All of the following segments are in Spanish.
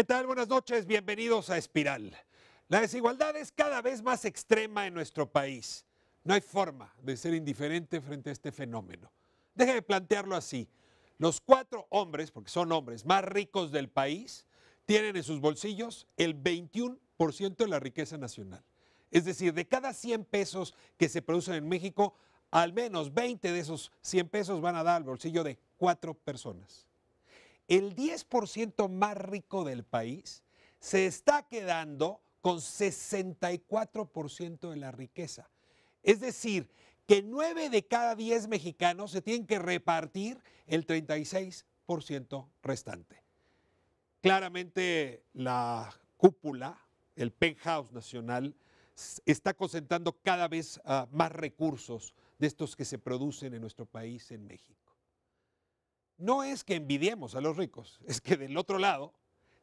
¿Qué tal? Buenas noches, bienvenidos a Espiral. La desigualdad es cada vez más extrema en nuestro país. No hay forma de ser indiferente frente a este fenómeno. Déjeme plantearlo así. Los 4 hombres, porque son hombres, más ricos del país, tienen en sus bolsillos el 21% de la riqueza nacional. Es decir, de cada 100 pesos que se producen en México, al menos 20 de esos 100 pesos van a dar al bolsillo de 4 personas. El 10% más rico del país se está quedando con 64% de la riqueza. Es decir, que 9 de cada 10 mexicanos se tienen que repartir el 36% restante. Claramente la cúpula, el penthouse nacional, está concentrando cada vez más recursos de estos que se producen en nuestro país, en México. No es que envidiemos a los ricos, es que del otro lado,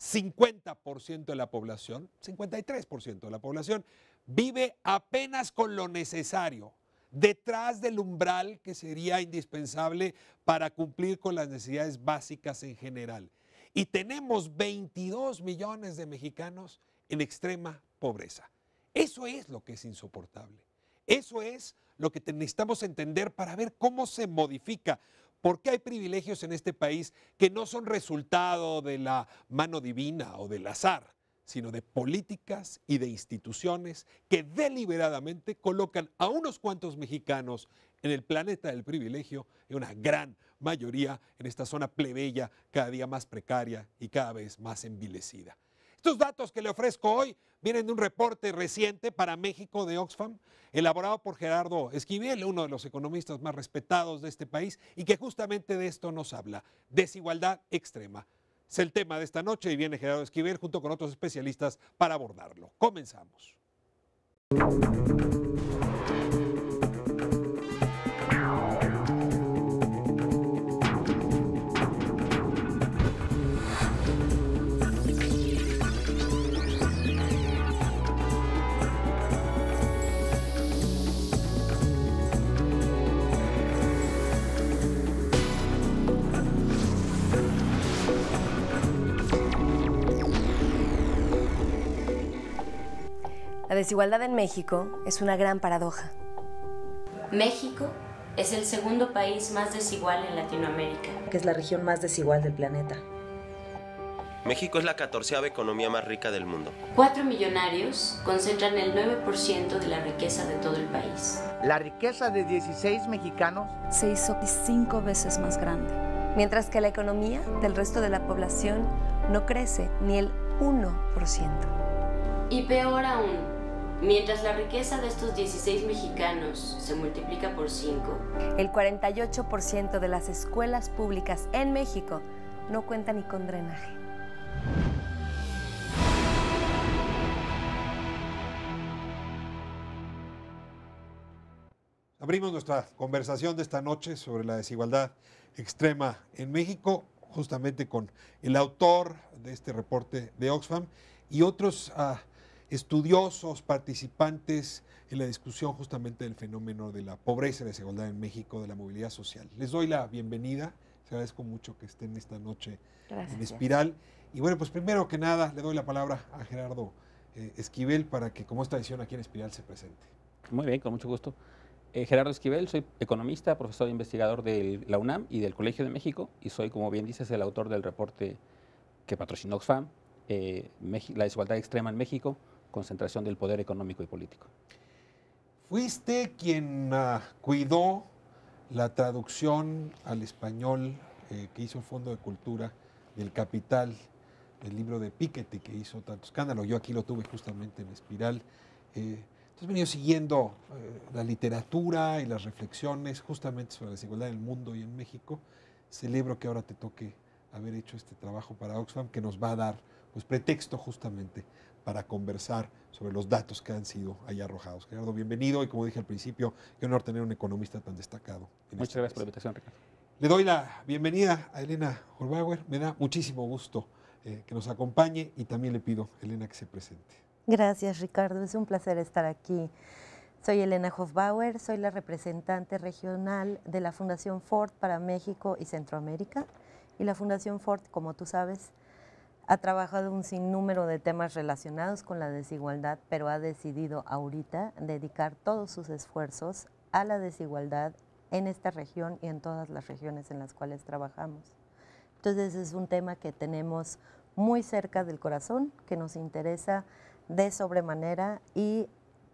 50% de la población, 53% de la población, vive apenas con lo necesario, detrás del umbral que sería indispensable para cumplir con las necesidades básicas en general. Y tenemos 22 millones de mexicanos en extrema pobreza. Eso es lo que es insoportable. Eso es lo que necesitamos entender para ver cómo se modifica. ¿Por qué hay privilegios en este país que no son resultado de la mano divina o del azar, sino de políticas y de instituciones que deliberadamente colocan a unos cuantos mexicanos en el planeta del privilegio y una gran mayoría en esta zona plebeya cada día más precaria y cada vez más envilecida? Estos datos que le ofrezco hoy vienen de un reporte reciente para México de Oxfam, elaborado por Gerardo Esquivel, uno de los economistas más respetados de este país, y que justamente de esto nos habla: desigualdad extrema. Es el tema de esta noche y viene Gerardo Esquivel junto con otros especialistas para abordarlo. Comenzamos. La desigualdad en México es una gran paradoja. México es el segundo país más desigual en Latinoamérica, que es la región más desigual del planeta. México es la 14ª economía más rica del mundo. 4 millonarios concentran el 9% de la riqueza de todo el país. La riqueza de 16 mexicanos se hizo 5 veces más grande. Mientras que la economía del resto de la población no crece ni el 1%. Y peor aún, mientras la riqueza de estos 16 mexicanos se multiplica por 5, el 48% de las escuelas públicas en México no cuenta ni con drenaje. Abrimos nuestra conversación de esta noche sobre la desigualdad extrema en México, justamente con el autor de este reporte de Oxfam y otros estudiosos, participantes en la discusión justamente del fenómeno de la pobreza y la desigualdad en México, de la movilidad social. Les doy la bienvenida, les agradezco mucho que estén esta noche en Espiral. Y bueno, pues primero que nada le doy la palabra a Gerardo Esquivel para que, como esta edición aquí en Espiral, se presente. Muy bien, con mucho gusto. Gerardo Esquivel, soy economista, profesor e investigador de la UNAM y del Colegio de México, y soy, como bien dices, el autor del reporte que patrocinó Oxfam, la desigualdad extrema en México, concentración del poder económico y político. Fuiste quien cuidó la traducción al español que hizo el Fondo de Cultura del Capital, el libro de Piketty que hizo tanto escándalo. Yo aquí lo tuve justamente en Espiral. Entonces he venido siguiendo la literatura y las reflexiones justamente sobre la desigualdad en el mundo y en México. Celebro que ahora te toque haber hecho este trabajo para Oxfam, que nos va a dar pues pretexto justamente para conversar sobre los datos que han sido ahí arrojados. Gerardo, bienvenido, y como dije al principio, qué honor tener un economista tan destacado. Muchas gracias por la invitación, Ricardo. Le doy la bienvenida a Elena Horbauer. Me da muchísimo gusto que nos acompañe, y también le pido, Elena, que se presente. Gracias, Ricardo. Es un placer estar aquí. Soy Elena Hofbauer, soy la representante regional de la Fundación Ford para México y Centroamérica. Y la Fundación Ford, como tú sabes, ha trabajado un sinnúmero de temas relacionados con la desigualdad, pero ha decidido ahorita dedicar todos sus esfuerzos a la desigualdad en esta región y en todas las regiones en las cuales trabajamos. Entonces es un tema que tenemos muy cerca del corazón, que nos interesa de sobremanera y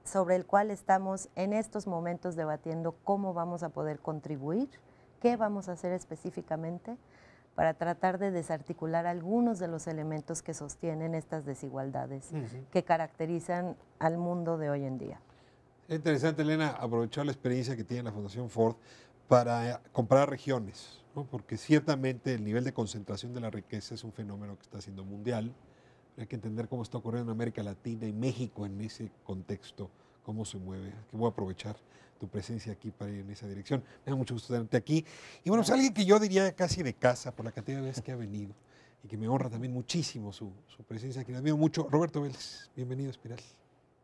sobre el cual estamos en estos momentos debatiendo cómo vamos a poder contribuir, qué vamos a hacer específicamente para tratar de desarticular algunos de los elementos que sostienen estas desigualdades que caracterizan al mundo de hoy en día. Es interesante, Elena, aprovechar la experiencia que tiene la Fundación Ford para comparar regiones, ¿no? Porque ciertamente el nivel de concentración de la riqueza es un fenómeno que está siendo mundial. Hay que entender cómo está ocurriendo en América Latina y México en ese contexto, cómo se mueve. Que voy a aprovechar tu presencia aquí para ir en esa dirección. Me da mucho gusto tenerte aquí. Y bueno, es alguien que yo diría casi de casa por la cantidad de veces que ha venido y que me honra también muchísimo su presencia aquí. Le admiro mucho. Roberto Vélez, bienvenido a Espiral.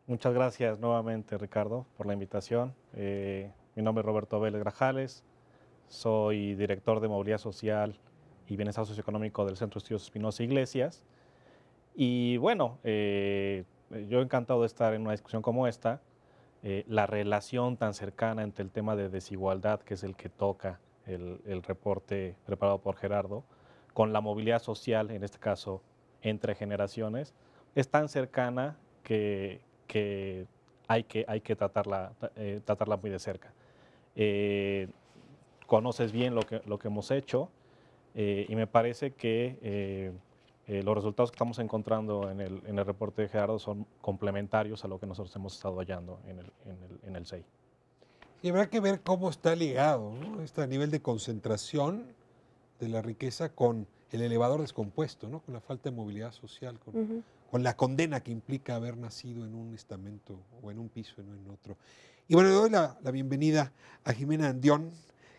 Muchas gracias nuevamente, Ricardo, por la invitación. Mi nombre es Roberto Vélez Grajales, soy director de Movilidad Social y Bienestar Socioeconómico del Centro de Estudios Espinosa Iglesias. Y bueno, yo encantado de estar en una discusión como esta. La relación tan cercana entre el tema de desigualdad, que es el que toca el reporte preparado por Gerardo, con la movilidad social, en este caso entre generaciones, es tan cercana que hay que tratarla muy de cerca. Conoces bien lo que hemos hecho y me parece que los resultados que estamos encontrando en el reporte de Gerardo son complementarios a lo que nosotros hemos estado hallando en el CEI. Y habrá que ver cómo está ligado, ¿no? Este nivel de concentración de la riqueza con el elevador descompuesto, ¿no? Con la falta de movilidad social, con la condena que implica haber nacido en un estamento o en un piso y no en otro. Y bueno, le doy la bienvenida a Jimena Andión.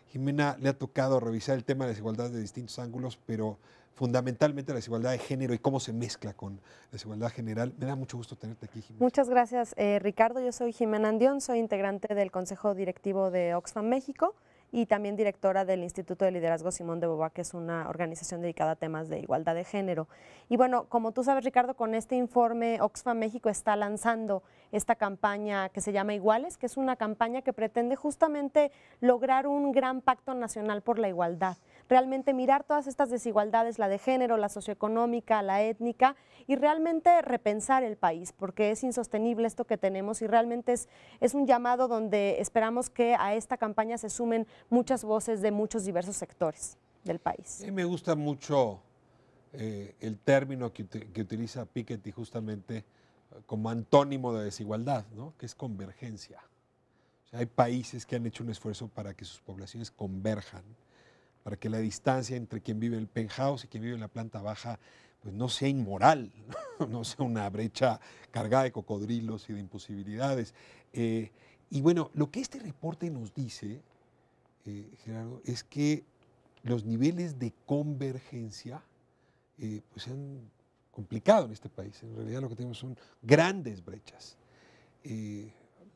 Jimena le ha tocado revisar el tema de la desigualdad de distintos ángulos, pero fundamentalmente la desigualdad de género y cómo se mezcla con la desigualdad general. Me da mucho gusto tenerte aquí, Jimena. Muchas gracias, Ricardo. Yo soy Jimena Andión, soy integrante del Consejo Directivo de Oxfam México y también directora del Instituto de Liderazgo Simón de Beauvoir, que es una organización dedicada a temas de igualdad de género. Y bueno, como tú sabes, Ricardo, con este informe Oxfam México está lanzando esta campaña que se llama Iguales, que es una campaña que pretende justamente lograr un gran pacto nacional por la igualdad. Realmente mirar todas estas desigualdades, la de género, la socioeconómica, la étnica, y realmente repensar el país, porque es insostenible esto que tenemos y realmente es un llamado donde esperamos que a esta campaña se sumen muchas voces de muchos diversos sectores del país. A mí me gusta mucho el término que utiliza Piketty justamente como antónimo de desigualdad, ¿no? Que es convergencia. O sea, hay países que han hecho un esfuerzo para que sus poblaciones converjan, para que la distancia entre quien vive en el penthouse y quien vive en la planta baja pues no sea inmoral, no sea una brecha cargada de cocodrilos y de imposibilidades. Y bueno, lo que este reporte nos dice, Gerardo, es que los niveles de convergencia pues se han complicado en este país. En realidad lo que tenemos son grandes brechas.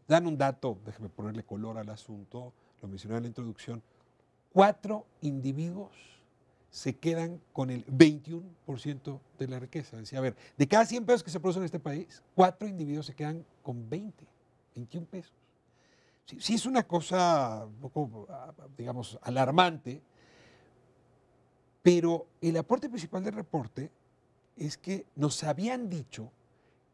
Dan un dato, déjeme ponerle color al asunto, lo mencioné en la introducción, 4 individuos se quedan con el 21% de la riqueza. Decía, a ver, de cada 100 pesos que se producen en este país, 4 individuos se quedan con 21 pesos. Sí, es una cosa un poco, digamos, alarmante, pero el aporte principal del reporte es que nos habían dicho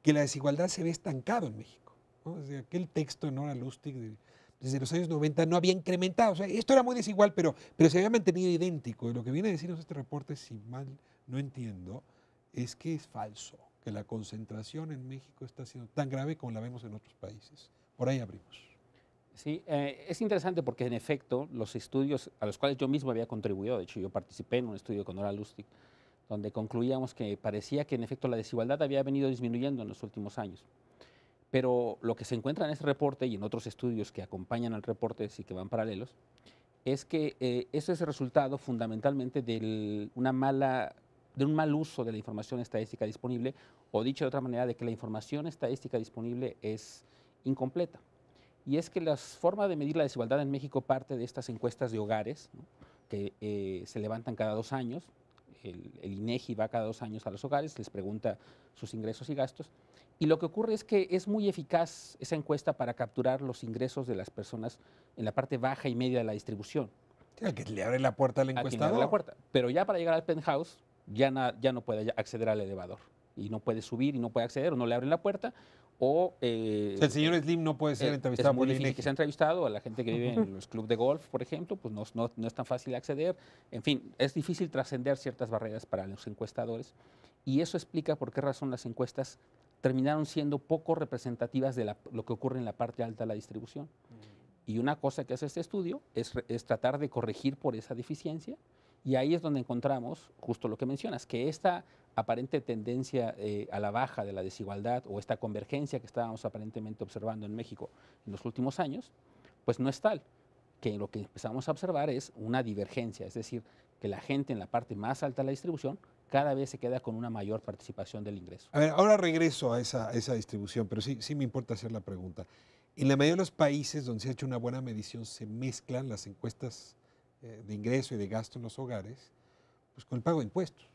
que la desigualdad se ve estancado en México, ¿no? Desde aquel texto de Nora Lustig desde los años 90 no había incrementado. O sea, esto era muy desigual, pero se había mantenido idéntico. Y lo que viene a decirnos este reporte, si mal no entiendo, es que es falso, que la concentración en México está siendo tan grave como la vemos en otros países. Por ahí abrimos. Sí, es interesante porque en efecto los estudios a los cuales yo mismo había contribuido, de hecho yo participé en un estudio con Nora Lustig, donde concluíamos que parecía que en efecto la desigualdad había venido disminuyendo en los últimos años. Pero lo que se encuentra en ese reporte y en otros estudios que acompañan al reporte, sí que van paralelos, es que eso es el resultado fundamentalmente de un mal uso de la información estadística disponible, o dicho de otra manera, de que la información estadística disponible es incompleta. Y es que la forma de medir la desigualdad en México parte de estas encuestas de hogares, ¿no? Que se levantan cada 2 años, el INEGI va cada 2 años a los hogares, les pregunta sus ingresos y gastos. Y lo que ocurre es que es muy eficaz esa encuesta para capturar los ingresos de las personas en la parte baja y media de la distribución. Sí, que le abre la puerta al A quien le encuestador. abre la puerta. Pero ya para llegar al penthouse ya no puede acceder al elevador. Y no puede subir y no puede acceder, o no le abren la puerta. O, O sea, el señor Slim no puede ser entrevistado es muy por el difícil INEGI. que sea entrevistado. A la gente que vive en los clubes de golf, por ejemplo, pues no es tan fácil acceder. En fin, es difícil trascender ciertas barreras para los encuestadores. Y eso explica por qué razón las encuestas terminaron siendo poco representativas de lo que ocurre en la parte alta de la distribución. Y una cosa que hace este estudio es tratar de corregir por esa deficiencia. Y ahí es donde encontramos justo lo que mencionas, que esta aparente tendencia a la baja de la desigualdad o esta convergencia que estábamos aparentemente observando en México en los últimos años, pues no es tal. Que lo que empezamos a observar es una divergencia, es decir, que la gente en la parte más alta de la distribución cada vez se queda con una mayor participación del ingreso. A ver, ahora regreso a esa distribución, pero sí me importa hacer la pregunta. En la mayoría de los países donde se ha hecho una buena medición se mezclan las encuestas de ingreso y de gasto en los hogares pues con el pago de impuestos.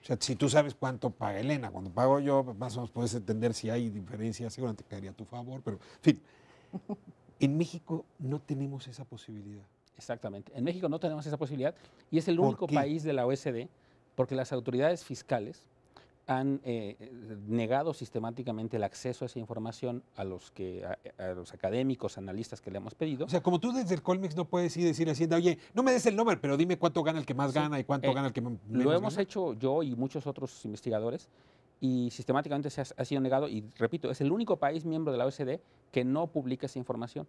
O sea, si tú sabes cuánto paga Elena, cuando pago yo, pues más o menos puedes entender si hay diferencias, seguramente caería a tu favor, pero en fin. En México no tenemos esa posibilidad. Exactamente. En México no tenemos esa posibilidad y es el ¿Por único qué? país de la OECD porque las autoridades fiscales han negado sistemáticamente el acceso a esa información a los académicos, analistas que le hemos pedido. O sea, como tú desde el Colmex no puedes ir a decir a Hacienda, oye, no me des el número, pero dime cuánto gana el que más gana y cuánto gana el que menos Lo hemos gana. hecho yo y muchos otros investigadores y sistemáticamente ha sido negado y repito, es el único país miembro de la OECD que no publica esa información.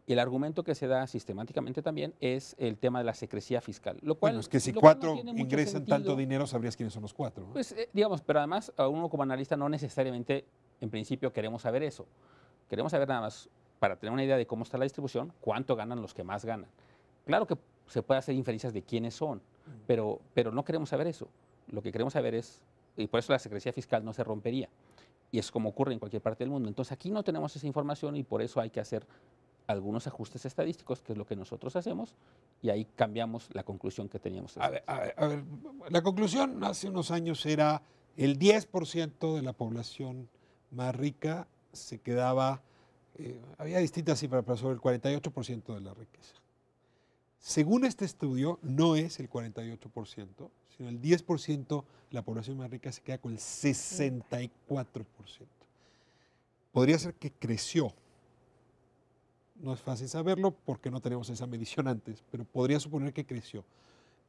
Y el argumento que se da sistemáticamente también es el tema de la secrecía fiscal. Lo cual, Bueno, es que si lo cual no 4 tiene mucho ingresan sentido. tanto dinero, sabrías quiénes son los 4. ¿no? Pues digamos, pero además a uno como analista no necesariamente en principio queremos saber eso. Queremos saber nada más, para tener una idea de cómo está la distribución, cuánto ganan los que más ganan. Claro que se puede hacer inferencias de quiénes son, pero no queremos saber eso. Lo que queremos saber es, y por eso la secrecía fiscal no se rompería. Y es como ocurre en cualquier parte del mundo. Entonces aquí no tenemos esa información y por eso hay que hacer algunos ajustes estadísticos, que es lo que nosotros hacemos, y ahí cambiamos la conclusión que teníamos. A ver, la conclusión hace unos años era el 10% de la población más rica se quedaba, había distintas cifras, pero sobre el 48% de la riqueza. Según este estudio, no es el 48%, sino el 10% de la población más rica se queda con el 64%. Podría ser que creció. No es fácil saberlo porque no tenemos esa medición antes, pero podría suponer que creció.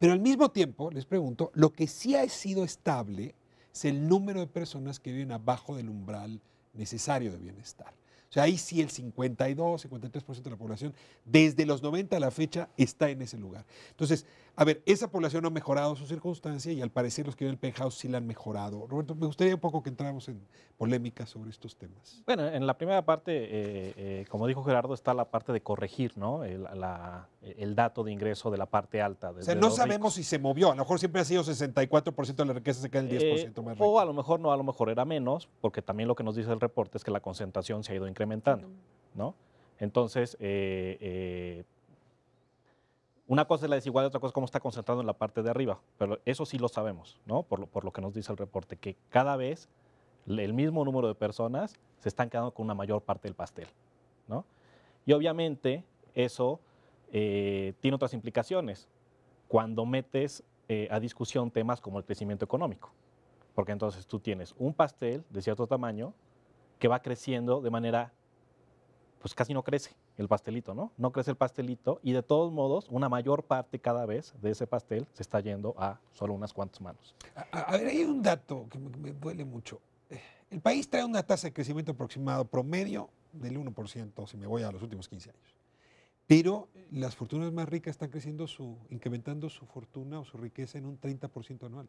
Pero al mismo tiempo, les pregunto, lo que sí ha sido estable es el número de personas que viven abajo del umbral necesario de bienestar. O sea, ahí sí el 52, 53% de la población, desde los 90 a la fecha, está en ese lugar. Entonces, a ver, esa población no ha mejorado su circunstancia y al parecer los que viven en el penthouse sí la han mejorado. Roberto, me gustaría un poco que entráramos en polémica sobre estos temas. Bueno, en la primera parte, como dijo Gerardo, está la parte de corregir, ¿no? el dato de ingreso de la parte alta. O sea, no sabemos si se movió. A lo mejor siempre ha sido 64% de la riqueza, se queda el 10% más rico. O a lo mejor no, a lo mejor era menos, porque también lo que nos dice el reporte es que la concentración se ha ido incrementando, ¿no? Entonces, una cosa es la desigualdad, otra cosa es cómo está concentrado en la parte de arriba, pero eso sí lo sabemos, ¿no? Por lo que nos dice el reporte, que cada vez el mismo número de personas se están quedando con una mayor parte del pastel, ¿no? Y obviamente eso tiene otras implicaciones cuando metes a discusión temas como el crecimiento económico, porque entonces tú tienes un pastel de cierto tamaño que va creciendo de manera, pues casi no crece el pastelito, ¿no? No crece el pastelito y de todos modos una mayor parte cada vez de ese pastel se está yendo a solo unas cuantas manos. A ver, hay un dato que me duele mucho. El país trae una tasa de crecimiento aproximado promedio del 1%, si me voy a los últimos 15 años. Pero las fortunas más ricas están creciendo, incrementando su fortuna o su riqueza en un 30% anual.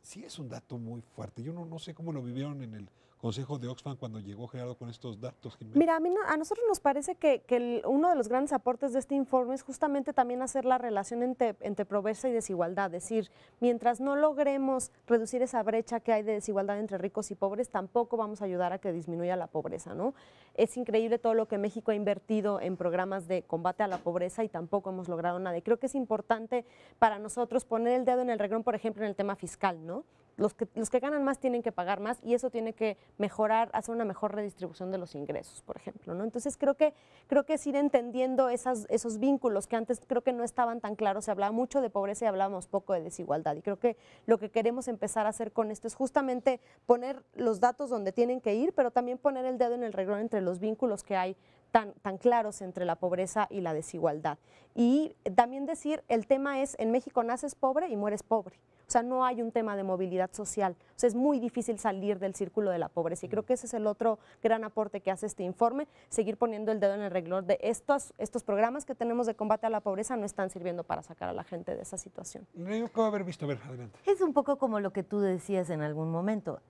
Sí es un dato muy fuerte. Yo no sé cómo lo vivieron en el consejo de Oxfam cuando llegó Gerardo con estos datos, Jimena? Mira, a nosotros nos parece que uno de los grandes aportes de este informe es justamente también hacer la relación entre pobreza y desigualdad. Es decir, mientras no logremos reducir esa brecha que hay de desigualdad entre ricos y pobres, tampoco vamos a ayudar a que disminuya la pobreza, ¿no? Es increíble todo lo que México ha invertido en programas de combate a la pobreza y tampoco hemos logrado nada. Y creo que es importante para nosotros poner el dedo en el renglón, por ejemplo, en el tema fiscal, ¿no? Los que ganan más tienen que pagar más y eso tiene que mejorar, hacer una mejor redistribución de los ingresos, por ejemplo, ¿no? Entonces creo que es ir entendiendo esos vínculos que antes creo que no estaban tan claros. Se hablaba mucho de pobreza y hablábamos poco de desigualdad. Y creo que lo que queremos empezar a hacer con esto es justamente poner los datos donde tienen que ir, pero también poner el dedo en el renglón entre los vínculos que hay tan claros entre la pobreza y la desigualdad. Y también decir, el tema es, en México naces pobre y mueres pobre. O sea, no hay un tema de movilidad social. O sea, es muy difícil salir del círculo de la pobreza. Y creo que ese es el otro gran aporte que hace este informe, seguir poniendo el dedo en el renglón de estos programas que tenemos de combate a la pobreza no están sirviendo para sacar a la gente de esa situación. Yo acabo de haber visto, a ver, adelante. Es un poco como lo que tú decías en algún momento.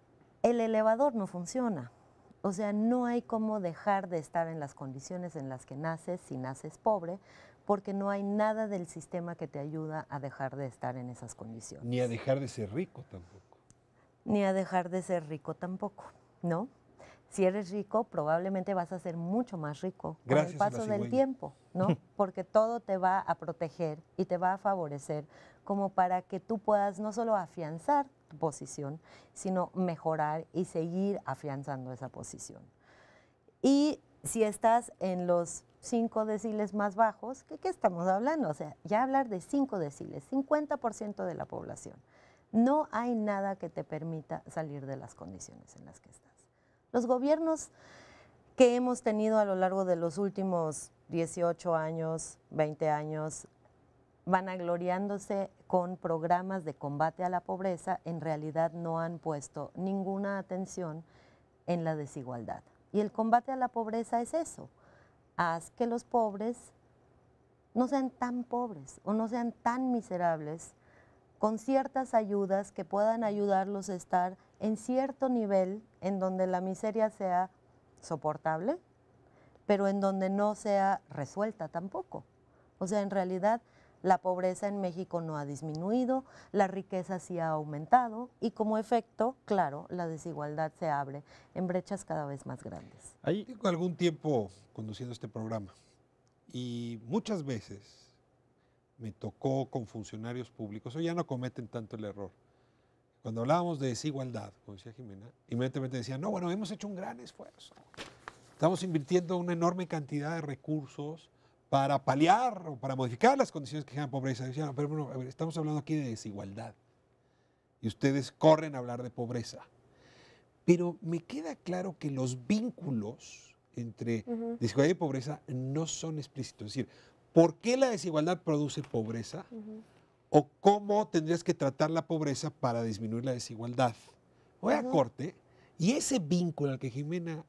El elevador no funciona. O sea, no hay cómo dejar de estar en las condiciones en las que naces si naces pobre, porque no hay nada del sistema que te ayuda a dejar de estar en esas condiciones. Ni a dejar de ser rico tampoco. Ni a dejar de ser rico tampoco, ¿no? Si eres rico, probablemente vas a ser mucho más rico con el paso del tiempo, ¿no? Porque todo te va a proteger y te va a favorecer como para que tú puedas no solo afianzar tu posición, sino mejorar y seguir afianzando esa posición. Y si estás en los 5 deciles más bajos, ¿qué estamos hablando? O sea, ya hablar de 5 deciles, 50% de la población. No hay nada que te permita salir de las condiciones en las que estás. Los gobiernos que hemos tenido a lo largo de los últimos 18 años, 20 años, vanagloriándose con programas de combate a la pobreza, en realidad no han puesto ninguna atención en la desigualdad. Y el combate a la pobreza es eso. Haz que los pobres no sean tan pobres o no sean tan miserables con ciertas ayudas que puedan ayudarlos a estar en cierto nivel en donde la miseria sea soportable, pero en donde no sea resuelta tampoco. O sea, en realidad la pobreza en México no ha disminuido, la riqueza sí ha aumentado y como efecto, claro, la desigualdad se abre en brechas cada vez más grandes. Tengo algún tiempo conduciendo este programa y muchas veces me tocó con funcionarios públicos, hoy ya no cometen tanto el error. Cuando hablábamos de desigualdad, como decía Jimena, inmediatamente decían, no, bueno, hemos hecho un gran esfuerzo. Estamos invirtiendo una enorme cantidad de recursos para paliar o para modificar las condiciones que generan pobreza. Decían, pero bueno, a ver, estamos hablando aquí de desigualdad y ustedes corren a hablar de pobreza. Pero me queda claro que los vínculos entre desigualdad y pobreza no son explícitos. Es decir, ¿por qué la desigualdad produce pobreza? ¿O cómo tendrías que tratar la pobreza para disminuir la desigualdad? Voy a corte. Y ese vínculo al que Jimena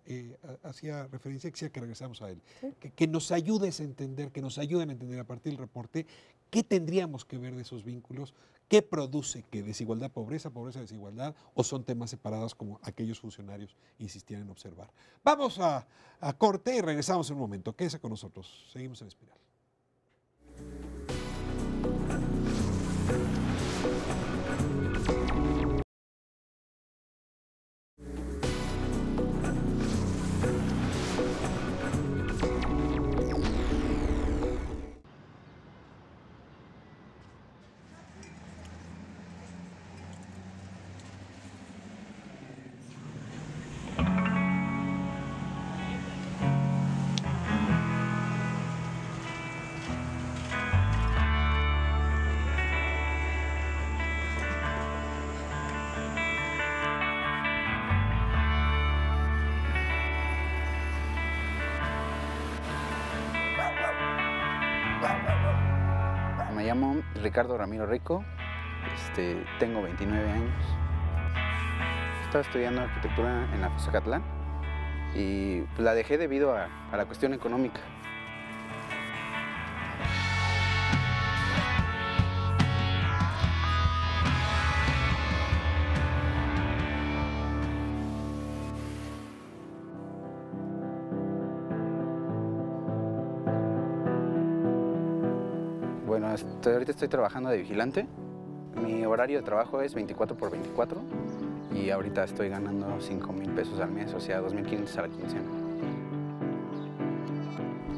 hacía referencia, quisiera que regresamos a él, ¿sí? que nos ayudes a entender, que nos ayuden a entender a partir del reporte qué tendríamos que ver de esos vínculos, qué produce que desigualdad, pobreza, pobreza, desigualdad, o son temas separados como aquellos funcionarios insistían en observar. Vamos a corte y regresamos en un momento. Quédese con nosotros, seguimos en Espiral. Me llamo Ricardo Ramiro Rico, tengo 29 años. Estaba estudiando arquitectura en la FES Zacatlán y la dejé debido a la cuestión económica. ahorita estoy trabajando de vigilante. Mi horario de trabajo es 24 por 24 y ahorita estoy ganando 5,000 pesos al mes, o sea, 2,500 a la quincena.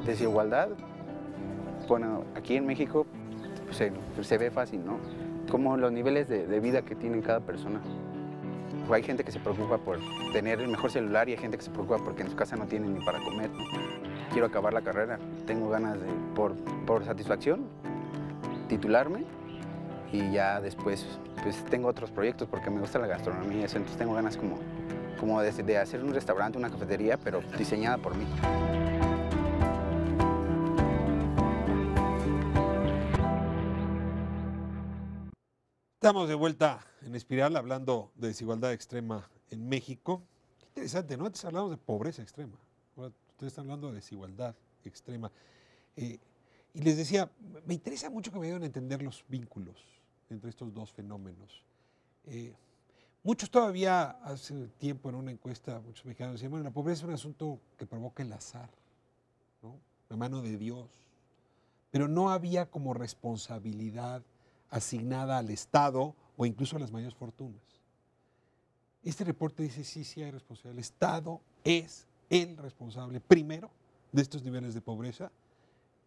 Desigualdad, bueno, aquí en México se ve fácil, ¿no? Como los niveles de vida que tiene cada persona. Hay gente que se preocupa por tener el mejor celular y hay gente que se preocupa porque en su casa no tienen ni para comer. Quiero acabar la carrera, tengo ganas de, por satisfacción, titularme y ya después pues tengo otros proyectos porque me gusta la gastronomía, entonces tengo ganas como de hacer un restaurante, una cafetería, pero diseñada por mí. Estamos de vuelta en Espiral hablando de desigualdad extrema en México. Qué interesante, ¿no? Antes hablamos de pobreza extrema. Ahora ustedes están hablando de desigualdad extrema. Y les decía, me interesa mucho que me ayuden a entender los vínculos entre estos dos fenómenos. Muchos todavía, hace tiempo en una encuesta, muchos mexicanos decían, bueno, la pobreza es un asunto que provoca el azar, ¿no? La mano de Dios. Pero no había como responsabilidad asignada al Estado o incluso a las mayores fortunas. Este reporte dice, sí hay responsabilidad. El Estado es el responsable primero de estos niveles de pobreza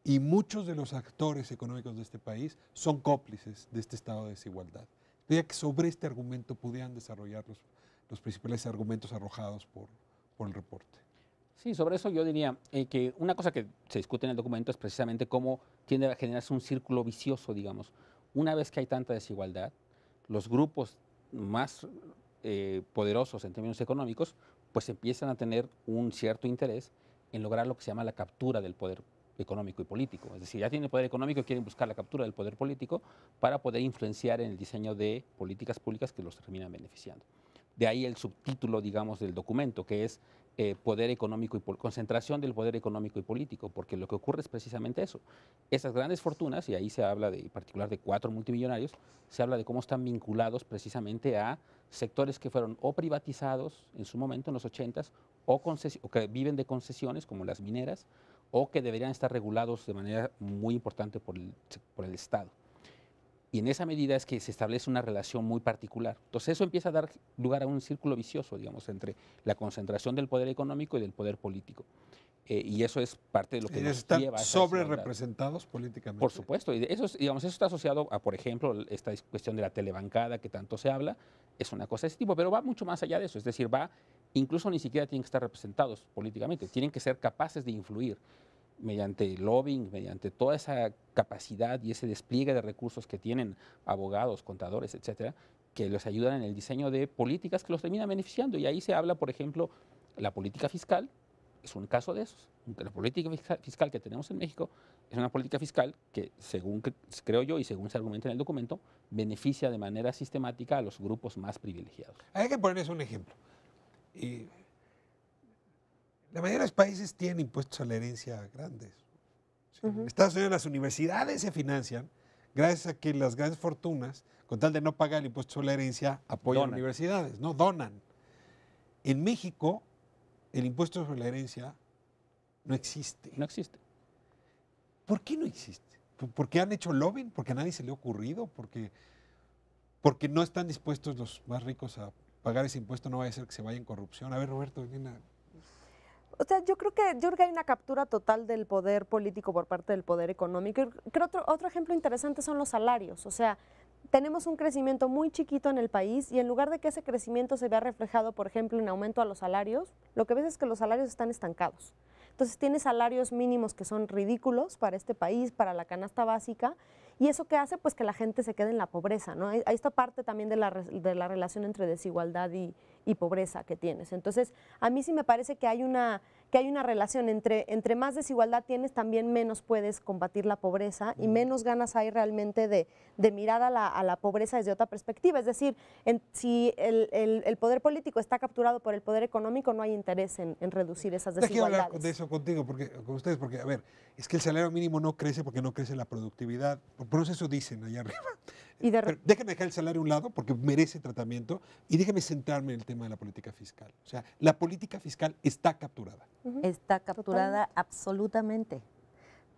y muchos de los actores económicos de este país son cómplices de este estado de desigualdad. Diría que sobre este argumento pudieran desarrollar los principales argumentos arrojados por el reporte. Sí, sobre eso yo diría que una cosa que se discute en el documento es precisamente cómo tiende a generarse un círculo vicioso, digamos. Una vez que hay tanta desigualdad, los grupos más poderosos en términos económicos, pues empiezan a tener un cierto interés en lograr lo que se llama la captura del poder económico y político. Es decir, ya tienen poder económico y quieren buscar la captura del poder político para poder influenciar en el diseño de políticas públicas que los terminan beneficiando. De ahí el subtítulo, digamos, del documento, que es poder económico y concentración del poder económico y político, porque lo que ocurre es precisamente eso. Esas grandes fortunas, y ahí se habla en particular de 4 multimillonarios, se habla de cómo están vinculados precisamente a sectores que fueron o privatizados en su momento, en los 80s, o que viven de concesiones, como las mineras, o que deberían estar regulados de manera muy importante por el Estado. Y en esa medida es que se establece una relación muy particular. Entonces eso empieza a dar lugar a un círculo vicioso, digamos, entre la concentración del poder económico y del poder político. Y eso es parte de lo que nos lleva a esa sobre representados políticamente. Por supuesto. Y eso, digamos, eso está asociado a, por ejemplo, esta cuestión de la telebancada que tanto se habla. Es una cosa de ese tipo, pero va mucho más allá de eso. Es decir, incluso ni siquiera tienen que estar representados políticamente. Tienen que ser capaces de influir mediante lobbying, mediante toda esa capacidad y ese despliegue de recursos que tienen abogados, contadores, etcétera, que les ayudan en el diseño de políticas que los terminan beneficiando. Y ahí se habla, por ejemplo, la política fiscal es un caso de esos. La política fiscal que tenemos en México es una política fiscal que, según creo yo y según se argumenta en el documento, beneficia de manera sistemática a los grupos más privilegiados. Hay que ponerles un ejemplo. La mayoría de los países tienen impuestos a la herencia grandes. ¿Sí? En Estados Unidos las universidades se financian gracias a que las grandes fortunas, con tal de no pagar el impuesto a la herencia, apoyan Donan. universidades, no donan. En México, el impuesto sobre la herencia no existe. No existe. ¿Por qué no existe? ¿Por qué han hecho lobbying? ¿Porque a nadie se le ha ocurrido? ¿Porque no están dispuestos los más ricos a pagar ese impuesto? No vaya a ser que se vaya en corrupción. A ver, Roberto, O sea, yo creo que hay una captura total del poder político por parte del poder económico. Creo otro ejemplo interesante son los salarios. O sea, tenemos un crecimiento muy chiquito en el país y en lugar de que ese crecimiento se vea reflejado, por ejemplo, en aumento a los salarios, lo que ves es que los salarios están estancados. Entonces tienes salarios mínimos que son ridículos para este país, para la canasta básica, y eso que hace pues que la gente se quede en la pobreza, ¿no? Ahí está parte también de la relación entre desigualdad y pobreza que tienes. Entonces, a mí sí me parece que hay una relación entre más desigualdad tienes, también menos puedes combatir la pobreza y menos ganas hay realmente de mirar a la pobreza desde otra perspectiva. Es decir, si el poder político está capturado por el poder económico, no hay interés en reducir esas desigualdades. Déjame hablar de eso contigo, con ustedes, porque, a ver, es que el salario mínimo no crece porque no crece la productividad. Por eso dicen allá arriba. Pero déjame dejar el salario a un lado porque merece tratamiento y déjame centrarme en el tema de la política fiscal. O sea, la política fiscal está capturada. Está capturada absolutamente,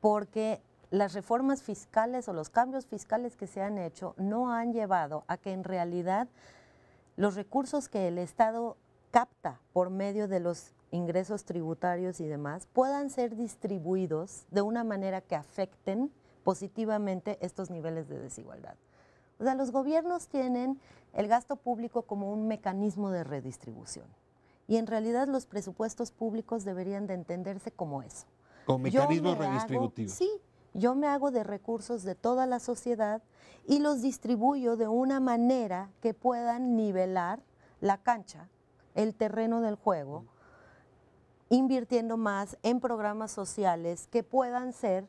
porque las reformas fiscales o los cambios fiscales que se han hecho no han llevado a que en realidad los recursos que el Estado capta por medio de los ingresos tributarios y demás puedan ser distribuidos de una manera que afecten positivamente estos niveles de desigualdad. O sea, los gobiernos tienen el gasto público como un mecanismo de redistribución y en realidad los presupuestos públicos deberían de entenderse como eso. Con mecanismos redistributivos. Sí, yo me hago de recursos de toda la sociedad y los distribuyo de una manera que puedan nivelar la cancha, el terreno del juego, invirtiendo más en programas sociales que puedan ser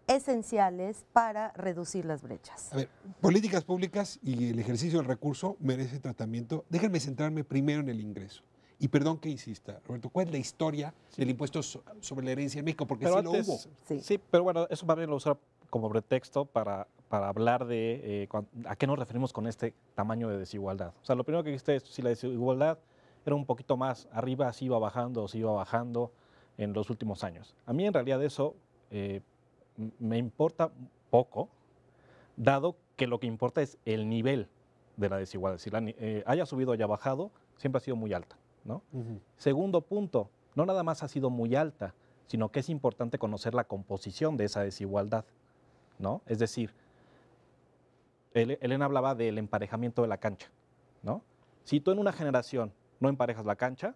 esenciales para reducir las brechas. A ver, políticas públicas y el ejercicio del recurso merece tratamiento. Déjenme centrarme primero en el ingreso. Y perdón que insista, Roberto, ¿cuál es la historia del impuesto sobre la herencia en México? Porque pero sí antes, lo hubo. Sí, pero bueno, eso más bien lo usar como pretexto para hablar de a qué nos referimos con este tamaño de desigualdad. O sea, lo primero que dijiste es si la desigualdad era un poquito más arriba, si iba bajando o si iba bajando en los últimos años. A mí en realidad eso me importa poco, dado que lo que importa es el nivel de la desigualdad. Si haya subido o haya bajado, siempre ha sido muy alta, ¿no? Segundo punto, no nada más ha sido muy alta, sino que es importante conocer la composición de esa desigualdad, ¿no? Es decir, Elena hablaba del emparejamiento de la cancha, ¿no? Si tú en una generación no emparejas la cancha,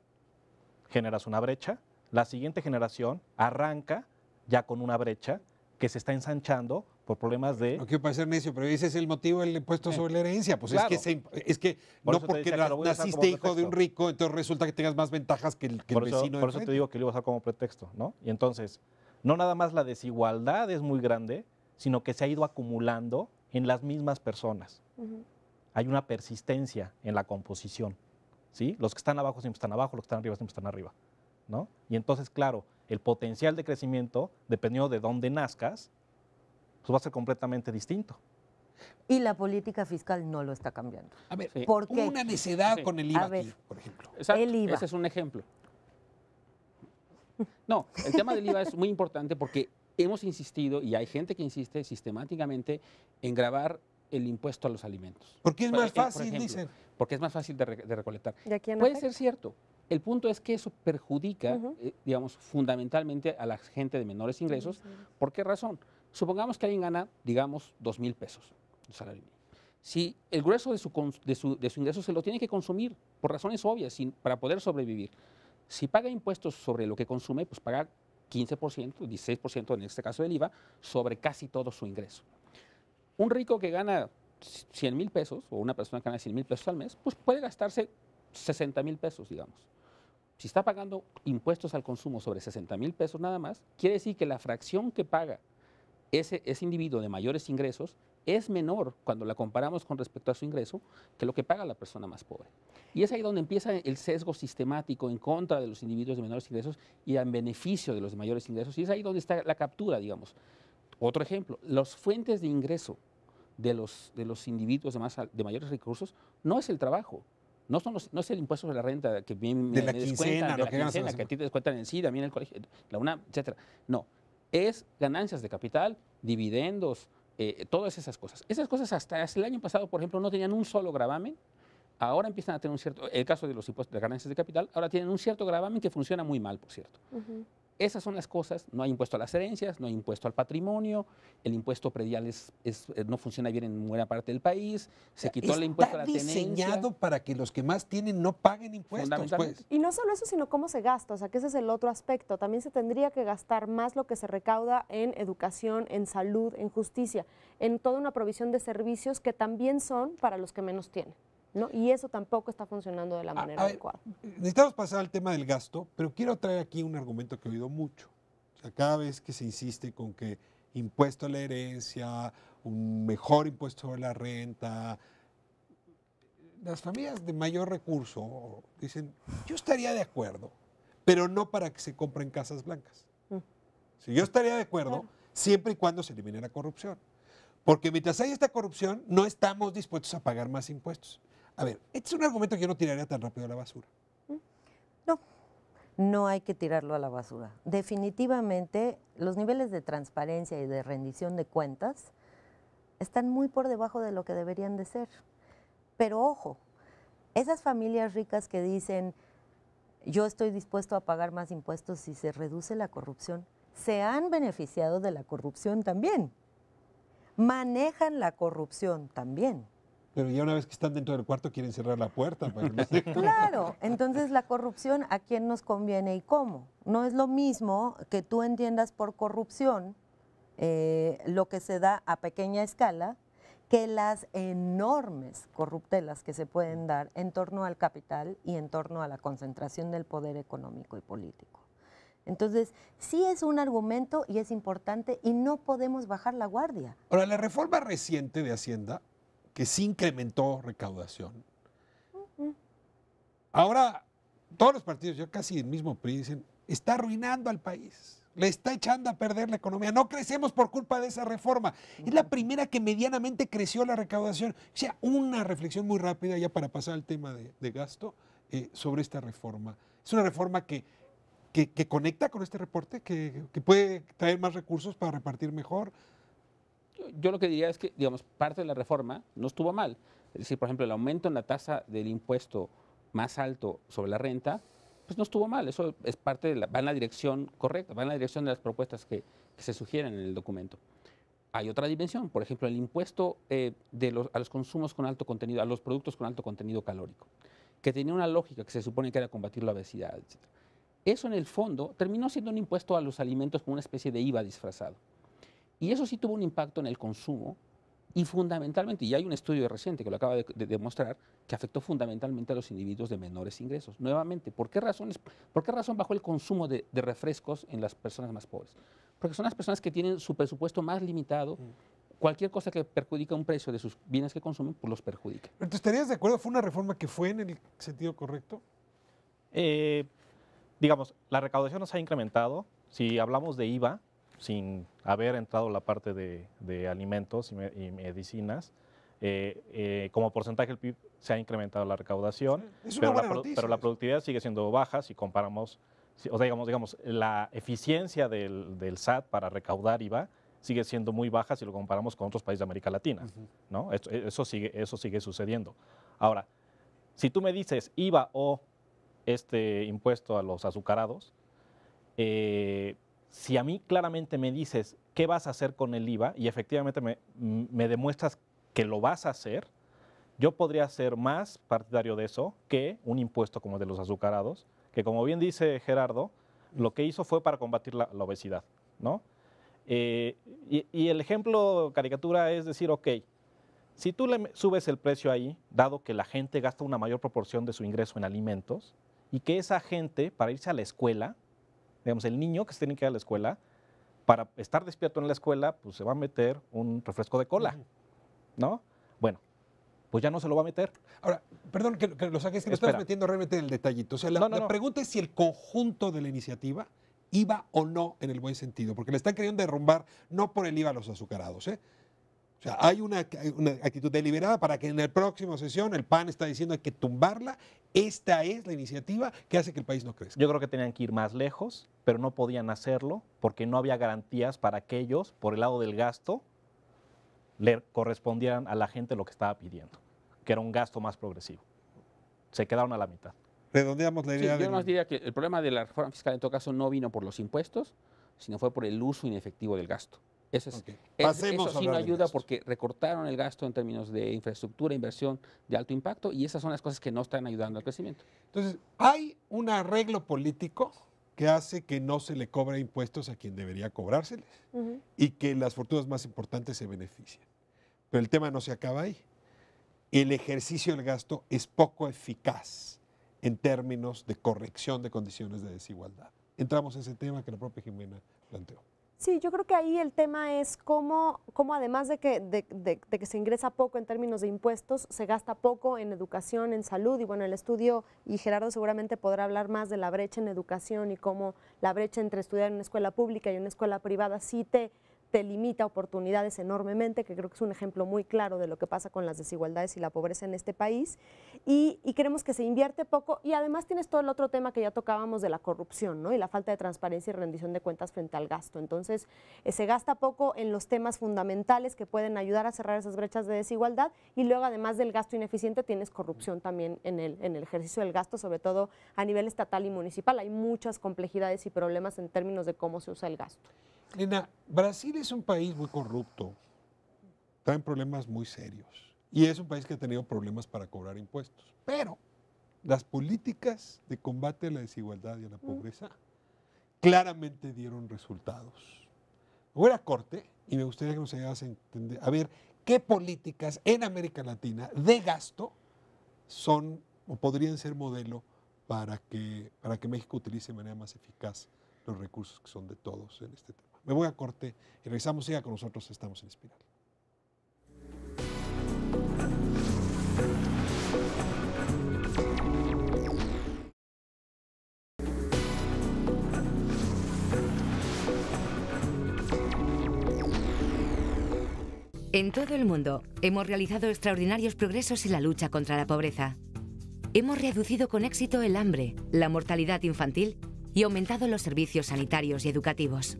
generas una brecha, la siguiente generación arranca ya con una brecha que se está ensanchando por problemas de... No quiero parecer necio, pero ese es el motivo del impuesto sobre la herencia. Pues claro. es que no porque naciste hijo de un rico, entonces resulta que tengas más ventajas que el vecino. Por eso te digo que lo iba a usar como pretexto, ¿no? Y entonces, no nada más la desigualdad es muy grande, sino que se ha ido acumulando en las mismas personas. Hay una persistencia en la composición, ¿sí? Los que están abajo siempre están abajo, los que están arriba siempre están arriba, ¿no? Y entonces, claro, el potencial de crecimiento, dependiendo de dónde nazcas, pues va a ser completamente distinto. Y la política fiscal no lo está cambiando. A ver, ¿por qué? hubo una necedad con el IVA aquí, por ejemplo. Exacto, el IVA. ese es un ejemplo. No, el tema del IVA es muy importante porque hemos insistido, y hay gente que insiste sistemáticamente, en gravar el impuesto a los alimentos. Porque es más fácil, por ejemplo, dicen. Porque es más fácil de recolectar. ¿Y a quién Puede afecta? ser cierto. El punto es que eso perjudica, digamos, fundamentalmente a la gente de menores ingresos. ¿Por qué razón? Supongamos que alguien gana, digamos, 2,000 pesos de salario mínimo. Si el grueso de su ingreso se lo tiene que consumir, por razones obvias, para poder sobrevivir. Si paga impuestos sobre lo que consume, pues paga 15%, 16% en este caso del IVA, sobre casi todo su ingreso. Un rico que gana 100,000 pesos, o una persona que gana 100,000 pesos al mes, pues puede gastarse 60,000 pesos, digamos. Si está pagando impuestos al consumo sobre 60,000 pesos nada más, quiere decir que la fracción que paga ese individuo de mayores ingresos es menor cuando la comparamos con respecto a su ingreso que lo que paga la persona más pobre. Y es ahí donde empieza el sesgo sistemático en contra de los individuos de menores ingresos y en beneficio de los de mayores ingresos. Y es ahí donde está la captura, digamos. Otro ejemplo, las fuentes de ingreso de los individuos de mayores recursos no es el trabajo. No es el impuesto sobre la renta que de la quincena, que a ti te descuentan en sí, también el colegio, la UNAM, etcétera. No, es ganancias de capital, dividendos, todas esas cosas. Esas cosas hasta el año pasado, por ejemplo, no tenían un solo gravamen. Ahora empiezan a tener un cierto, el caso de los impuestos de ganancias de capital, ahora tienen un cierto gravamen que funciona muy mal, por cierto. Esas son las cosas, no hay impuesto a las herencias, no hay impuesto al patrimonio, el impuesto predial no funciona bien en buena parte del país, se quitó el impuesto a la tenencia. Está diseñado para que los que más tienen no paguen impuestos. Pues. Y no solo eso, sino cómo se gasta, o sea, que ese es el otro aspecto. También se tendría que gastar más lo que se recauda en educación, en salud, en justicia, en toda una provisión de servicios que también son para los que menos tienen, ¿no? Y eso tampoco está funcionando de la manera adecuada. Necesitamos pasar al tema del gasto, pero quiero traer aquí un argumento que he oído mucho. O sea, cada vez que se insiste con que impuesto a la herencia, un mejor impuesto sobre la renta, las familias de mayor recurso dicen, yo estaría de acuerdo, pero no para que se compren casas blancas. Si yo estaría de acuerdo, siempre y cuando se elimine la corrupción. Porque mientras haya esta corrupción, no estamos dispuestos a pagar más impuestos. A ver, este es un argumento que yo no tiraría tan rápido a la basura. no hay que tirarlo a la basura. Definitivamente, los niveles de transparencia y de rendición de cuentas están muy por debajo de lo que deberían de ser. Pero ojo, esas familias ricas que dicen, yo estoy dispuesto a pagar más impuestos si se reduce la corrupción, se han beneficiado de la corrupción también. Manejan la corrupción también. Pero ya una vez que están dentro del cuarto quieren cerrar la puerta. Para que no se... Claro, entonces la corrupción, ¿a quién nos conviene y cómo? No es lo mismo que tú entiendas por corrupción lo que se da a pequeña escala que las enormes corruptelas que se pueden dar en torno al capital y en torno a la concentración del poder económico y político. Entonces, sí es un argumento y es importante y no podemos bajar la guardia. Ahora, la reforma reciente de Hacienda, que sí incrementó recaudación, ahora todos los partidos, ya casi el mismo PRI, dicen, está arruinando al país. Le está echando a perder la economía. No crecemos por culpa de esa reforma. Es la primera que medianamente creció la recaudación. O sea, una reflexión muy rápida ya para pasar al tema de gasto sobre esta reforma. Es una reforma que conecta con este reporte, que puede traer más recursos para repartir mejor. Yo lo que diría es que, digamos, parte de la reforma no estuvo mal. Es decir, por ejemplo, el aumento en la tasa del impuesto más alto sobre la renta, pues no estuvo mal. Eso es parte de va en la dirección correcta, va en la dirección de las propuestas que se sugieren en el documento. Hay otra dimensión, por ejemplo, el impuesto a los consumos con alto contenido, a los productos con alto contenido calórico, que tenía una lógica que se supone que era combatir la obesidad, etc. Eso en el fondo terminó siendo un impuesto a los alimentos como una especie de IVA disfrazado. Y eso sí tuvo un impacto en el consumo y fundamentalmente, y hay un estudio reciente que lo acaba de demostrar, que afectó fundamentalmente a los individuos de menores ingresos. Nuevamente, ¿por qué razón bajó el consumo de refrescos en las personas más pobres? Porque son las personas que tienen su presupuesto más limitado. Cualquier cosa que perjudica un precio de sus bienes que consumen, pues los perjudica. ¿Pero tú estarías de acuerdo? ¿Fue una reforma que fue en el sentido correcto? Digamos, la recaudación nos ha incrementado. Si hablamos de IVA, sin haber entrado la parte de alimentos y medicinas, como porcentaje del PIB se ha incrementado la recaudación, pero la productividad sigue siendo baja si comparamos, o sea, digamos, la eficiencia del SAT para recaudar IVA sigue siendo muy baja si lo comparamos con otros países de América Latina, ¿no? Eso sigue sucediendo. Ahora, si tú me dices IVA o este impuesto a los azucarados, si a mí claramente me dices qué vas a hacer con el IVA y efectivamente me demuestras que lo vas a hacer, yo podría ser más partidario de eso que un impuesto como el de los azucarados, que como bien dice Gerardo, lo que hizo fue para combatir la obesidad, ¿no? Y el ejemplo caricatura es decir, ok, si tú le subes el precio ahí, dado que la gente gasta una mayor proporción de su ingreso en alimentos, y que esa gente, para irse a la escuela, digamos, el niño que se tiene que ir a la escuela, para estar despierto en la escuela, pues se va a meter un refresco de cola, ¿no? Bueno, pues ya no se lo va a meter. Ahora, perdón que lo saques, que lo estás metiendo realmente en el detallito. O sea, la pregunta es si el conjunto de la iniciativa iba o no en el buen sentido, porque le están queriendo derrumbar no por el IVA a los azucarados, ¿eh? O sea, hay una actitud deliberada para que en la próxima sesión el PAN está diciendo hay que tumbarla. Esta es la iniciativa que hace que el país no crezca. Yo creo que tenían que ir más lejos, pero no podían hacerlo porque no había garantías para que ellos, por el lado del gasto, le correspondieran a la gente lo que estaba pidiendo, que era un gasto más progresivo. Se quedaron a la mitad. Redondeamos la idea. Sí, yo más diría que el problema de la reforma fiscal en todo caso no vino por los impuestos, sino fue por el uso inefectivo del gasto. Eso sí no ayuda porque recortaron el gasto en términos de infraestructura, inversión de alto impacto, y esas son las cosas que no están ayudando al crecimiento. Entonces, hay un arreglo político que hace que no se le cobre impuestos a quien debería cobrárseles y que las fortunas más importantes se beneficien. Pero el tema no se acaba ahí. El ejercicio del gasto es poco eficaz en términos de corrección de condiciones de desigualdad. Entramos en ese tema que la propia Jimena planteó. Sí, yo creo que ahí el tema es cómo además de que se ingresa poco en términos de impuestos, se gasta poco en educación, en salud, y bueno, el estudio, y Gerardo seguramente podrá hablar más de la brecha en educación y cómo la brecha entre estudiar en una escuela pública y una escuela privada sí te te limita oportunidades enormemente, que creo que es un ejemplo muy claro de lo que pasa con las desigualdades y la pobreza en este país, y creemos que se invierte poco, y además tienes todo el otro tema que ya tocábamos de la corrupción, ¿no? Y la falta de transparencia y rendición de cuentas frente al gasto. Entonces, se gasta poco en los temas fundamentales que pueden ayudar a cerrar esas brechas de desigualdad, y luego, además del gasto ineficiente, tienes corrupción también en el ejercicio del gasto, sobre todo a nivel estatal y municipal. Hay muchas complejidades y problemas en términos de cómo se usa el gasto. Elena, Brasil es un país muy corrupto, traen problemas muy serios y es un país que ha tenido problemas para cobrar impuestos, pero las políticas de combate a la desigualdad y a la pobreza claramente dieron resultados. Voy a la corte y me gustaría que nos ayudas a entender, a ver qué políticas en América Latina de gasto son o podrían ser modelo para que México utilice de manera más eficaz los recursos que son de todos en este tema. Me voy a corte y regresamos. Siga con nosotros, estamos en Espiral. En todo el mundo hemos realizado extraordinarios progresos en la lucha contra la pobreza. Hemos reducido con éxito el hambre, la mortalidad infantil y aumentado los servicios sanitarios y educativos.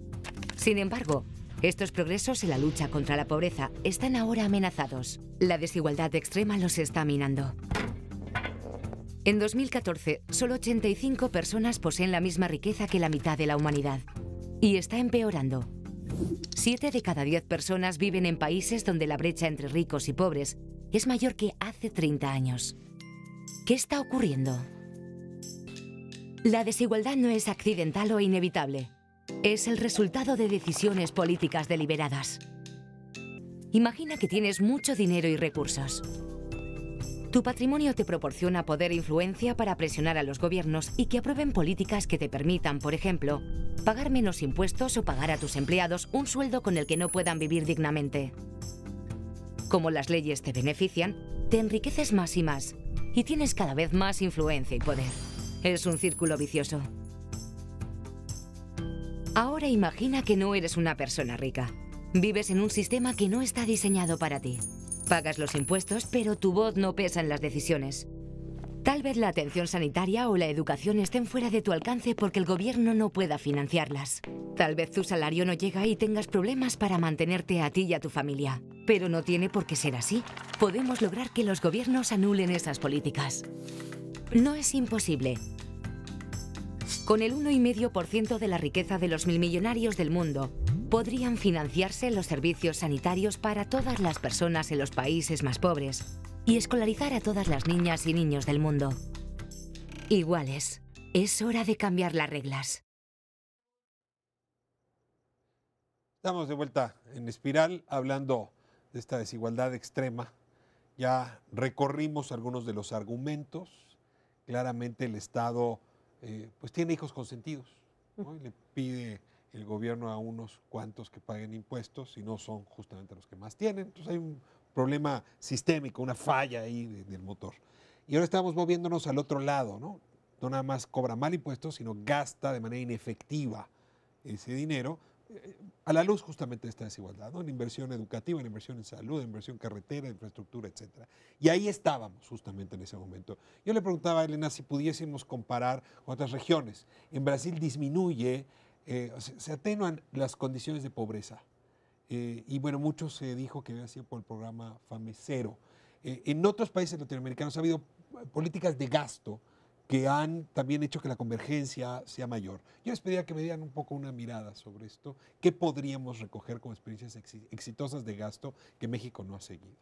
Sin embargo, estos progresos en la lucha contra la pobreza están ahora amenazados. La desigualdad extrema los está minando. En 2014, solo 85 personas poseen la misma riqueza que la mitad de la humanidad. Y está empeorando. 7 de cada 10 personas viven en países donde la brecha entre ricos y pobres es mayor que hace 30 años. ¿Qué está ocurriendo? La desigualdad no es accidental o inevitable. Es el resultado de decisiones políticas deliberadas. Imagina que tienes mucho dinero y recursos. Tu patrimonio te proporciona poder e influencia para presionar a los gobiernos y que aprueben políticas que te permitan, por ejemplo, pagar menos impuestos o pagar a tus empleados un sueldo con el que no puedan vivir dignamente. Como las leyes te benefician, te enriqueces más y más, y tienes cada vez más influencia y poder. Es un círculo vicioso. Ahora imagina que no eres una persona rica. Vives en un sistema que no está diseñado para ti. Pagas los impuestos, pero tu voz no pesa en las decisiones. Tal vez la atención sanitaria o la educación estén fuera de tu alcance porque el gobierno no pueda financiarlas. Tal vez tu salario no llega y tengas problemas para mantenerte a ti y a tu familia. Pero no tiene por qué ser así. Podemos lograr que los gobiernos anulen esas políticas. No es imposible. Con el 1,5% de la riqueza de los 1000 millonarios del mundo, podrían financiarse los servicios sanitarios para todas las personas en los países más pobres y escolarizar a todas las niñas y niños del mundo. Iguales. Es hora de cambiar las reglas. Estamos de vuelta en Espiral hablando de esta desigualdad extrema. Ya recorrimos algunos de los argumentos. Claramente el Estado pues tiene hijos consentidos, ¿no? Y le pide el gobierno a unos cuantos que paguen impuestos y no son justamente los que más tienen. Entonces hay un problema sistémico, una falla ahí del motor. Y ahora estamos moviéndonos al otro lado, ¿no? No nada más cobra mal impuestos, sino gasta de manera inefectiva ese dinero a la luz justamente de esta desigualdad, ¿no? En inversión educativa, en inversión en salud, en inversión en carretera, infraestructura, etc. Y ahí estábamos justamente en ese momento. Yo le preguntaba a Elena si pudiésemos comparar con otras regiones. En Brasil disminuye, se atenuan las condiciones de pobreza. Y bueno, mucho se dijo que había sido por el programa FAME Cero. En otros países latinoamericanos ha habido políticas de gasto que han también hecho que la convergencia sea mayor. Yo les pediría que me dieran un poco una mirada sobre esto. ¿Qué podríamos recoger como experiencias exitosas de gasto que México no ha seguido?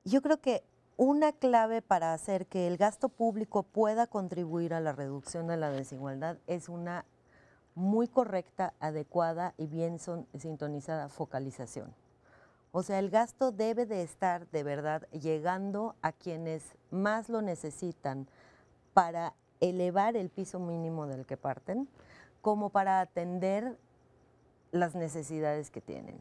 Yo creo que una clave para hacer que el gasto público pueda contribuir a la reducción de la desigualdad es una muy correcta, adecuada y bien sintonizada focalización. O sea, el gasto debe de estar de verdad llegando a quienes más lo necesitan para elevar el piso mínimo del que parten, como para atender las necesidades que tienen.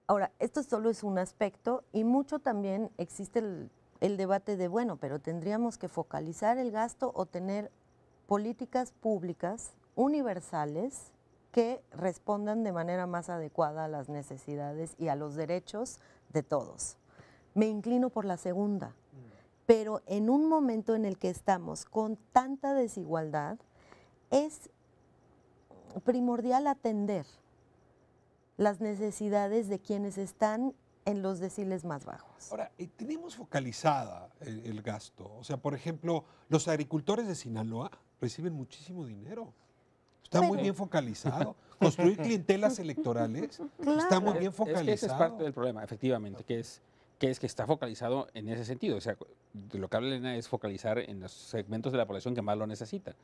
Ahora, esto solo es un aspecto y mucho también existe el debate de, bueno, pero tendríamos que focalizar el gasto o tener políticas públicas universales que respondan de manera más adecuada a las necesidades y a los derechos de todos. Me inclino por la segunda, pero en un momento en el que estamos con tanta desigualdad, es primordial atender las necesidades de quienes están en los deciles más bajos. Ahora, tenemos focalizada el gasto. O sea, por ejemplo, los agricultores de Sinaloa reciben muchísimo dinero. Está muy bien focalizado. Construir clientelas electorales está muy bien focalizado. Es que ese es parte del problema, efectivamente, que está focalizado en ese sentido. O sea, de lo que habla Elena es focalizar en los segmentos de la población que más lo necesita.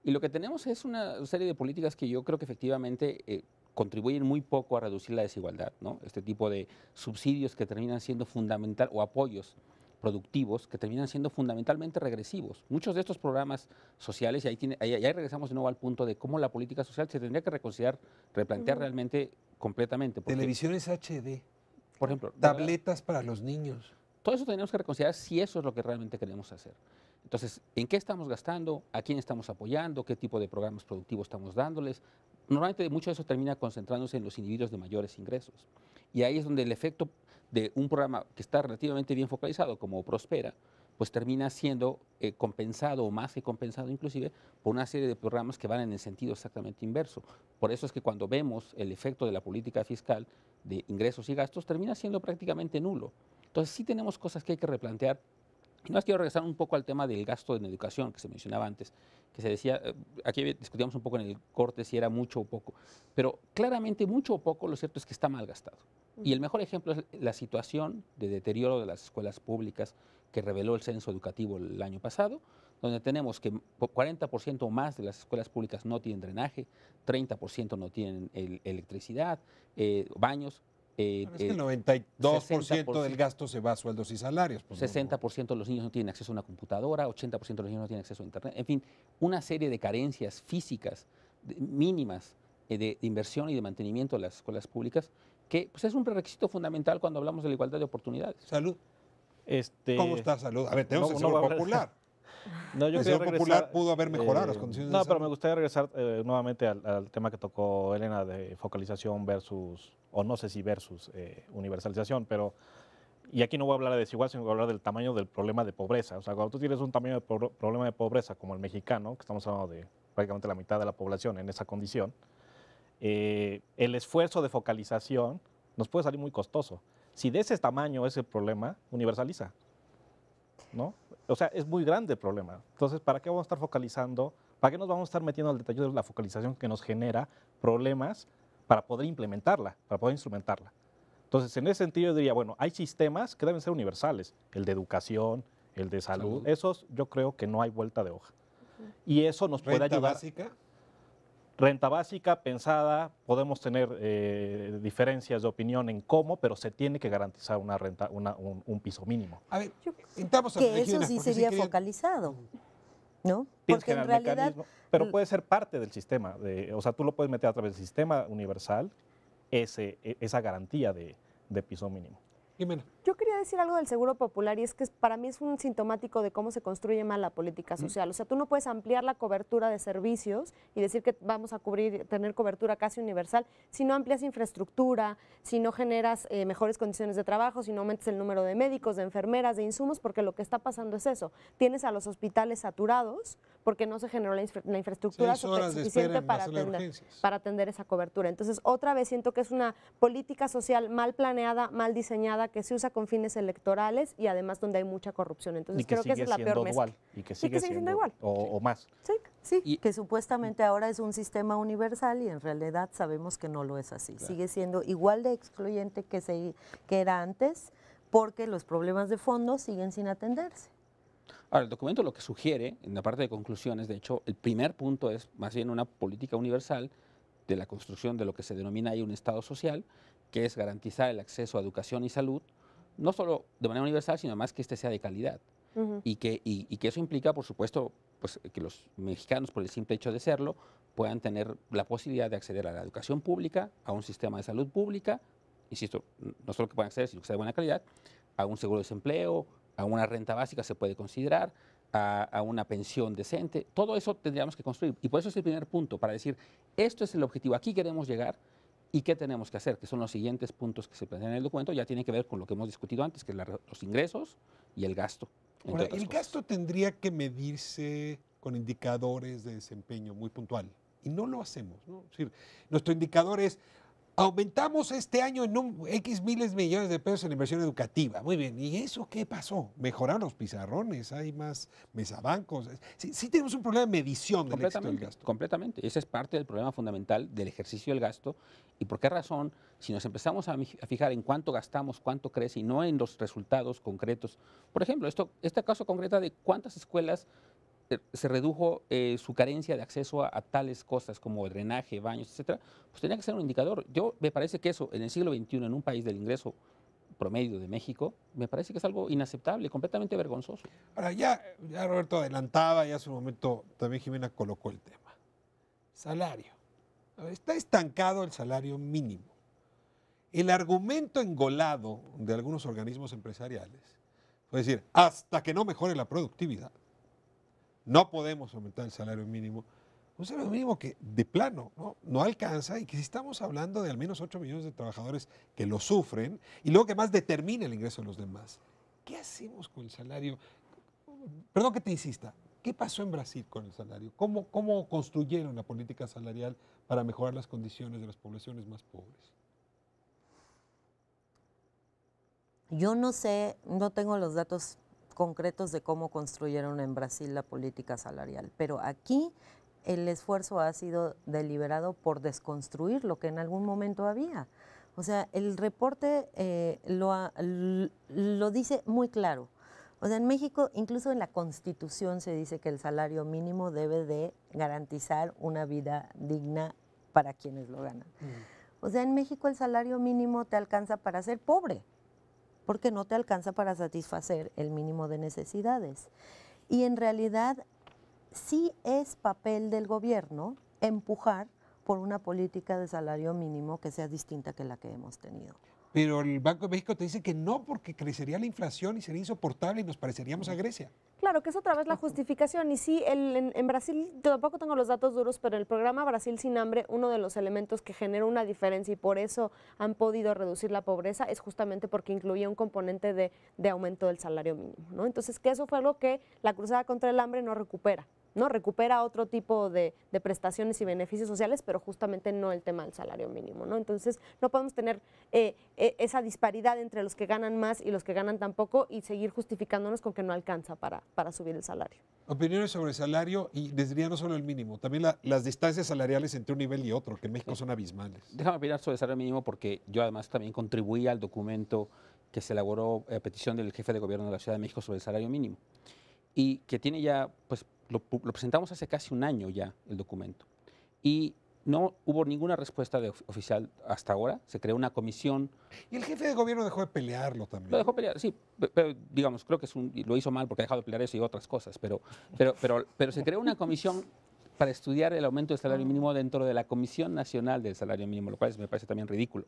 Y lo que tenemos es una serie de políticas que yo creo que efectivamente contribuyen muy poco a reducir la desigualdad, ¿no? Este tipo de subsidios que terminan siendo fundamental, o apoyos productivos que terminan siendo fundamentalmente regresivos. Muchos de estos programas sociales, y ahí regresamos de nuevo al punto de cómo la política social se tendría que reconsiderar, replantear realmente completamente. Televisiones HD, por ejemplo, tabletas para los niños. Todo eso tenemos que reconsiderar si eso es lo que realmente queremos hacer. Entonces, ¿en qué estamos gastando? ¿A quién estamos apoyando? ¿Qué tipo de programas productivos estamos dándoles? Normalmente mucho de eso termina concentrándose en los individuos de mayores ingresos. Y ahí es donde el efecto de un programa que está relativamente bien focalizado, como Prospera, pues termina siendo compensado, o más que compensado inclusive, por una serie de programas que van en el sentido exactamente inverso. Por eso es que cuando vemos el efecto de la política fiscal de ingresos y gastos, termina siendo prácticamente nulo. Entonces sí tenemos cosas que hay que replantear. Y más quiero regresar un poco al tema del gasto en educación que se mencionaba antes, que se decía, aquí discutíamos un poco en el corte si era mucho o poco, pero claramente mucho o poco lo cierto es que está mal gastado. Y el mejor ejemplo es la situación de deterioro de las escuelas públicas que reveló el censo educativo el año pasado, donde tenemos que 40% o más de las escuelas públicas no tienen drenaje, 30% no tienen electricidad, baños. Es que el 92% del gasto se va a sueldos y salarios. Pues 60% de los niños no tienen acceso a una computadora, 80% de los niños no tienen acceso a internet. En fin, una serie de carencias físicas mínimas de inversión y de mantenimiento de las escuelas públicas que pues, es un prerequisito fundamental cuando hablamos de la igualdad de oportunidades. Salud. ¿Cómo está salud? A ver, tenemos el Seguro Popular. No, yo el Seguro Popular pudo haber mejorado las condiciones de salud. Pero me gustaría regresar nuevamente al tema que tocó Elena de focalización versus, o no sé si versus universalización, pero, y aquí no voy a hablar de desigualdad, sino voy a hablar del tamaño del problema de pobreza. O sea, cuando tú tienes un tamaño de problema de pobreza como el mexicano, que estamos hablando de prácticamente la mitad de la población en esa condición, el esfuerzo de focalización nos puede salir muy costoso. Si de ese tamaño es el problema, universaliza, ¿no? O sea, es muy grande el problema. Entonces, ¿para qué vamos a estar focalizando? ¿Para qué nos vamos a estar metiendo al detalle de la focalización que nos genera problemas para poder implementarla, para poder instrumentarla? Entonces, en ese sentido, yo diría, bueno, hay sistemas que deben ser universales. El de educación, el de salud. Esos yo creo que no hay vuelta de hoja. Y eso nos puede ayudar. ¿Renta básica? Renta básica, pensada, podemos tener diferencias de opinión en cómo, pero se tiene que garantizar una renta, un piso mínimo. A ver, entramos a que eso sí sería focalizado, ¿no? Porque en realidad... Pero puede ser parte del sistema, o sea, tú lo puedes meter a través del sistema universal, esa garantía de piso mínimo. Yo quería decir algo del Seguro Popular y es que para mí es un sintomático de cómo se construye mal la política social. O sea, tú no puedes ampliar la cobertura de servicios y decir que vamos a tener cobertura casi universal si no amplias infraestructura, si no generas mejores condiciones de trabajo, si no aumentas el número de médicos, de enfermeras, de insumos, porque lo que está pasando es eso. Tienes a los hospitales saturados porque no se generó la infraestructura suficiente para atender esa cobertura. Entonces, otra vez siento que es una política social mal planeada, mal diseñada, que se usa con fines electorales y además donde hay mucha corrupción. Entonces creo que esa es la peor mezcla. Y que sigue siendo igual. O más. Sí, que supuestamente ahora es un sistema universal y en realidad sabemos que no lo es así. Claro. Sigue siendo igual de excluyente que era antes porque los problemas de fondo siguen sin atenderse. Ahora, el documento lo que sugiere, en la parte de conclusiones, de hecho, el primer punto es más bien una política universal de la construcción de lo que se denomina ahí un Estado social, que es garantizar el acceso a educación y salud, no solo de manera universal, sino además que este sea de calidad. Y que eso implica, por supuesto, pues, que los mexicanos, por el simple hecho de serlo, puedan tener la posibilidad de acceder a la educación pública, a un sistema de salud pública, insisto, no solo que puedan acceder, sino que sea de buena calidad, a un seguro de desempleo, a una renta básica se puede considerar, a una pensión decente. Todo eso tendríamos que construir. Y por eso es el primer punto, para decir, esto es el objetivo, aquí queremos llegar y qué tenemos que hacer, que son los siguientes puntos que se plantean en el documento, ya tiene que ver con lo que hemos discutido antes, que es los ingresos y el gasto. Ahora, el gasto tendría que medirse con indicadores de desempeño muy puntual. Y no lo hacemos, ¿no? Es decir, nuestro indicador es, aumentamos este año en X miles de millones de pesos en inversión educativa. Muy bien, ¿y eso qué pasó? Mejoraron los pizarrones, hay más mesabancos. Sí tenemos un problema de medición del éxito del gasto. Completamente. Ese es parte del problema fundamental del ejercicio del gasto. ¿Y por qué razón? Si nos empezamos a fijar en cuánto gastamos, cuánto crece y no en los resultados concretos. Por ejemplo, este caso concreto de cuántas escuelas se redujo su carencia de acceso a tales cosas como drenaje, baños, etcétera, pues tenía que ser un indicador. Me parece que eso en el siglo XXI, en un país del ingreso promedio de México, me parece que es algo inaceptable, completamente vergonzoso. Ahora, ya Roberto adelantaba, ya hace un momento también Jimena colocó el tema. Salario. Está estancado el salario mínimo. El argumento engolado de algunos organismos empresariales fue decir, hasta que no mejore la productividad, no podemos aumentar el salario mínimo. Un salario mínimo que de plano no alcanza y que si estamos hablando de al menos 8 millones de trabajadores que lo sufren y luego que más determina el ingreso de los demás. ¿Qué hacemos con el salario? Perdón que te insista, ¿qué pasó en Brasil con el salario? ¿Cómo construyeron la política salarial para mejorar las condiciones de las poblaciones más pobres? Yo no sé, no tengo los datos concretos de cómo construyeron en Brasil la política salarial, pero aquí el esfuerzo ha sido deliberado por desconstruir lo que en algún momento había. O sea, el reporte lo dice muy claro. O sea, en México, incluso en la Constitución se dice que el salario mínimo debe de garantizar una vida digna para quienes lo ganan. O sea, en México el salario mínimo te alcanza para ser pobre, porque no te alcanza para satisfacer el mínimo de necesidades. Y en realidad sí es papel del gobierno empujar por una política de salario mínimo que sea distinta que la que hemos tenido. Pero el Banco de México te dice que no, porque crecería la inflación y sería insoportable y nos pareceríamos a Grecia. Claro, que es otra vez la justificación. Y sí, en Brasil, tampoco tengo los datos duros, pero en el programa Brasil sin hambre, uno de los elementos que genera una diferencia y por eso han podido reducir la pobreza es justamente porque incluía un componente de aumento del salario mínimo, ¿no? Entonces, que eso fue algo que la Cruzada contra el Hambre no recupera. ¿No? Recupera otro tipo de prestaciones y beneficios sociales, pero justamente no el tema del salario mínimo, ¿no? Entonces, no podemos tener esa disparidad entre los que ganan más y los que ganan tan poco y seguir justificándonos con que no alcanza para subir el salario. Opiniones sobre el salario y les diría no solo el mínimo, también las distancias salariales entre un nivel y otro, que en México son abismales. Déjame opinar sobre el salario mínimo porque yo además también contribuí al documento que se elaboró a petición del jefe de gobierno de la Ciudad de México sobre el salario mínimo y que tiene ya, pues, lo presentamos hace casi un año ya el documento y no hubo ninguna respuesta oficial hasta ahora. Se creó una comisión. Y el jefe de gobierno dejó de pelearlo también. Lo dejó pelear, sí, pero digamos, creo que lo hizo mal porque ha dejado de pelear eso y otras cosas, pero se creó una comisión para estudiar el aumento del salario mínimo dentro de la Comisión Nacional del Salario Mínimo, lo cual me parece también ridículo.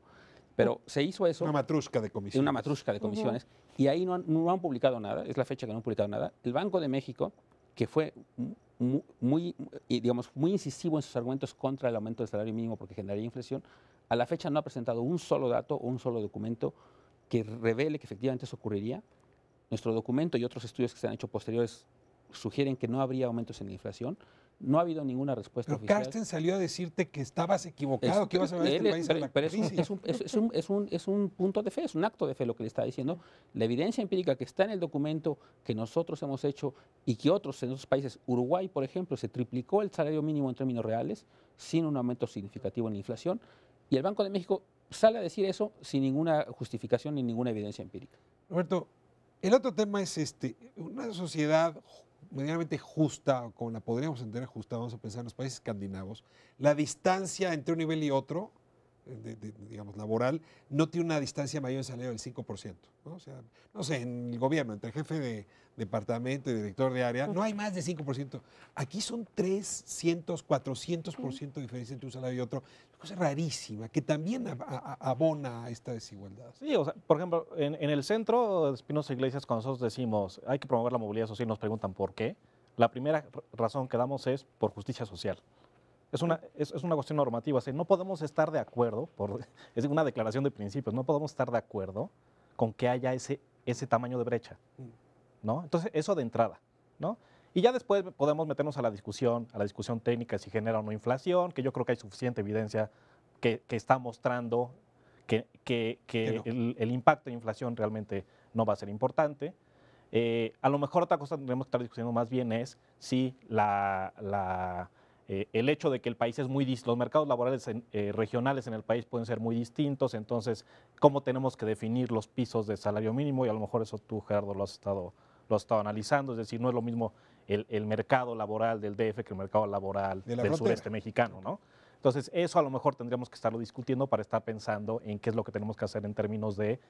Pero se hizo eso. Una matrusca de comisiones. Una matrusca de comisiones. Y ahí no han publicado nada, es la fecha que no han publicado nada. El Banco de México, que fue muy incisivo en sus argumentos contra el aumento del salario mínimo porque generaría inflación, a la fecha no ha presentado un solo dato o un solo documento que revele que efectivamente eso ocurriría. Nuestro documento y otros estudios que se han hecho posteriores sugieren que no habría aumentos en la inflación. No ha habido ninguna respuesta oficial. Pero Carsten salió a decirte que estabas equivocado, que ibas a ver este país a la crisis. Es un punto de fe, es un acto de fe lo que le está diciendo. La evidencia empírica que está en el documento que nosotros hemos hecho y que otros en otros países, Uruguay, por ejemplo, se triplicó el salario mínimo en términos reales sin un aumento significativo en la inflación. Y el Banco de México sale a decir eso sin ninguna justificación ni ninguna evidencia empírica. Roberto, el otro tema es una sociedad medianamente justa, como la podríamos entender justa, vamos a pensar en los países escandinavos, la distancia entre un nivel y otro digamos, laboral, no tiene una distancia mayor en salario del 5%. ¿No? O sea, no sé, en el gobierno, entre jefe de departamento y director de área, no hay más de 5%. Aquí son 300, 400% de diferencia entre un salario y otro. Es una cosa rarísima, que también abona a esta desigualdad. Sí, o sea, por ejemplo, en el centro de Espinosa Iglesias, cuando nosotros decimos hay que promover la movilidad social, nos preguntan por qué. La primera razón que damos es por justicia social. Es una cuestión normativa. O sea, no podemos estar de acuerdo, es una declaración de principios, no podemos estar de acuerdo con que haya ese tamaño de brecha, ¿no? Entonces, eso de entrada, ¿no? Y ya después podemos meternos a la discusión técnica si genera o no inflación, que yo creo que hay suficiente evidencia que está mostrando que no. el impacto de inflación realmente no va a ser importante. A lo mejor otra cosa que tendremos que estar discutiendo más bien es si el hecho de que el país es los mercados laborales regionales en el país pueden ser muy distintos, entonces, ¿cómo tenemos que definir los pisos de salario mínimo? Y a lo mejor eso tú, Gerardo, lo has estado analizando, es decir, no es lo mismo el mercado laboral del DF que el mercado laboral del sureste mexicano, ¿no? Entonces, eso a lo mejor tendríamos que estarlo discutiendo para estar pensando en qué es lo que tenemos que hacer en términos de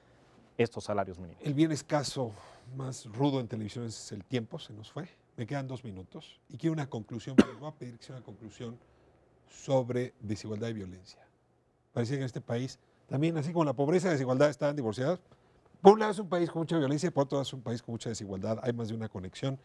estos salarios mínimos. El bien escaso más rudo en televisión es el tiempo, se nos fue. Me quedan 2 minutos y quiero una conclusión, les voy a pedir que sea una conclusión sobre desigualdad y violencia. Parece que en este país, también así como la pobreza y la desigualdad están divorciadas, por un lado es un país con mucha violencia, por otro lado es un país con mucha desigualdad, hay más de una conexión.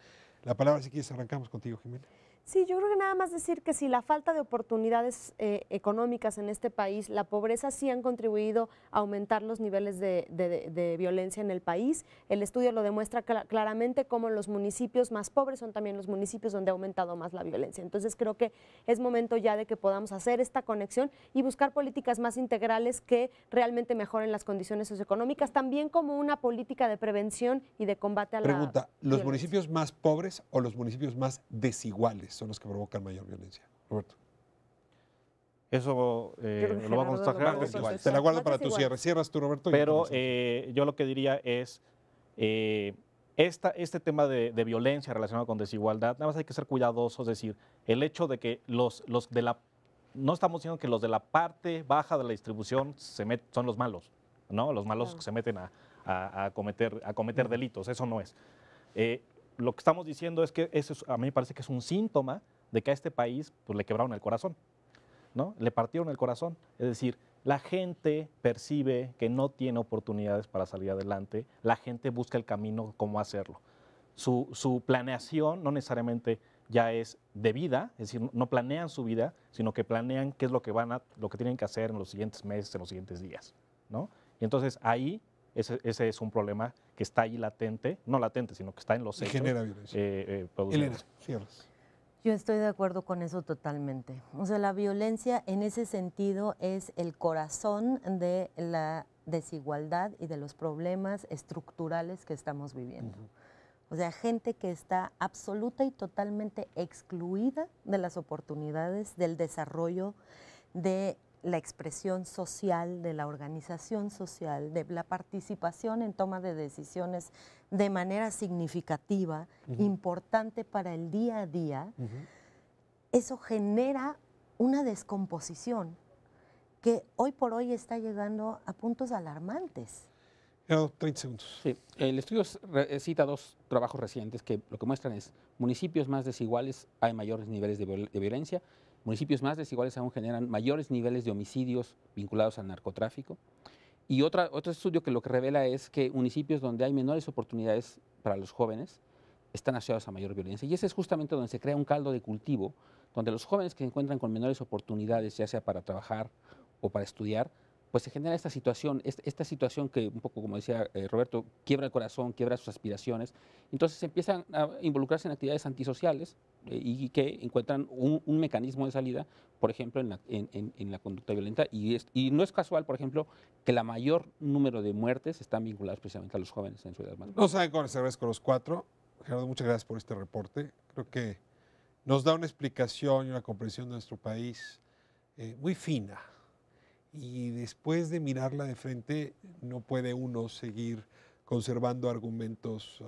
La palabra, si quieres, arrancamos contigo, Jimena. Sí, yo creo que nada más decir que si la falta de oportunidades económicas en este país, la pobreza sí han contribuido a aumentar los niveles de violencia en el país. El estudio lo demuestra claramente cómo los municipios más pobres son también los municipios donde ha aumentado más la violencia. Entonces creo que es momento ya de que podamos hacer esta conexión y buscar políticas más integrales que realmente mejoren las condiciones socioeconómicas, también como una política de prevención y de combate a la Pregunta, ¿los violencia. municipios más pobres o los municipios más desiguales son los que provocan mayor violencia? Roberto. Eso lo vamos a contestar, Gerardo. Te la guardo para tu cierre. Cierras tú, Roberto. Pero yo lo que diría es, este tema de violencia relacionado con desigualdad, nada más hay que ser cuidadosos, es decir, el hecho de que no estamos diciendo que los de la parte baja de la distribución son los malos, ¿no? Los malos que se meten a cometer delitos, eso no es. Lo que estamos diciendo es que a mí me parece que es un síntoma de que a este país pues, le quebraron el corazón, ¿no? Le partieron el corazón. Es decir, la gente percibe que no tiene oportunidades para salir adelante, la gente busca el camino cómo hacerlo. Su planeación no necesariamente ya es de vida, es decir, no planean su vida, sino que planean qué es lo que tienen que hacer en los siguientes meses, en los siguientes días, ¿no? Y entonces ahí ese es un problema que está ahí latente, no latente, sino que está en los hechos. Y genera violencia. Elena, cierras. Yo estoy de acuerdo con eso totalmente. O sea, la violencia en ese sentido es el corazón de la desigualdad y de los problemas estructurales que estamos viviendo. O sea, gente que está absoluta y totalmente excluida de las oportunidades, del desarrollo, de la expresión social, de la organización social, de la participación en toma de decisiones de manera significativa, importante para el día a día, eso genera una descomposición que hoy por hoy está llegando a puntos alarmantes. 30 segundos. Sí, el estudio cita 2 trabajos recientes que lo que muestran es municipios más desiguales hay mayores niveles de violencia, municipios más desiguales aún generan mayores niveles de homicidios vinculados al narcotráfico. Y otro estudio que lo que revela es que municipios donde hay menores oportunidades para los jóvenes están asociados a mayor violencia. Y ese es justamente donde se crea un caldo de cultivo, donde los jóvenes que se encuentran con menores oportunidades, ya sea para trabajar o para estudiar, pues se genera esta situación que un poco como decía Roberto, quiebra el corazón, quiebra sus aspiraciones. Entonces empiezan a involucrarse en actividades antisociales y que encuentran un mecanismo de salida, por ejemplo, en la conducta violenta. Y no es casual, por ejemplo, que la mayor número de muertes están vinculadas precisamente a los jóvenes en su edad más. No saben cómo cerrar con los 4. Gerardo, muchas gracias por este reporte. Creo que nos da una explicación y una comprensión de nuestro país muy fina. Y después de mirarla de frente, no puede uno seguir conservando argumentos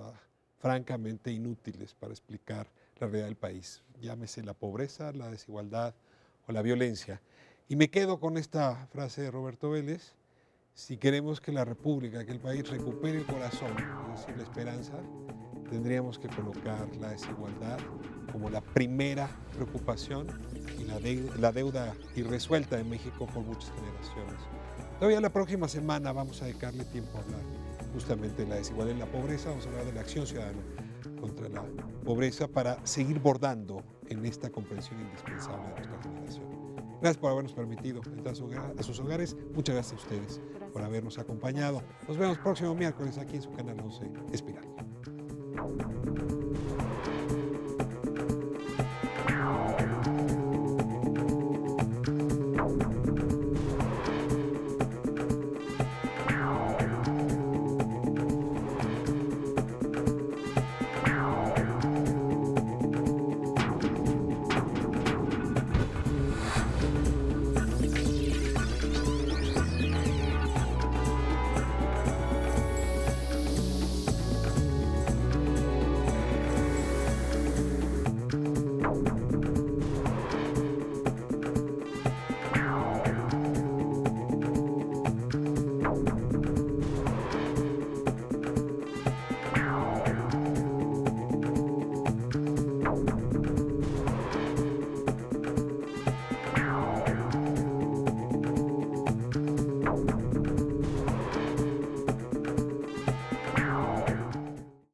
francamente inútiles para explicar la realidad del país. Llámese la pobreza, la desigualdad o la violencia. Y me quedo con esta frase de Roberto Vélez: si queremos que la República, que el país recupere el corazón, es decir, la esperanza, tendríamos que colocar la desigualdad como la primera preocupación y la deuda irresuelta de México por muchas generaciones. Todavía la próxima semana vamos a dedicarle tiempo a hablar justamente de la desigualdad y la pobreza. Vamos a hablar de la acción ciudadana contra la pobreza para seguir bordando en esta comprensión indispensable de nuestra generación. Gracias por habernos permitido entrar a sus hogares. Muchas gracias a ustedes por habernos acompañado. Nos vemos próximo miércoles aquí en su canal 11 Espiral.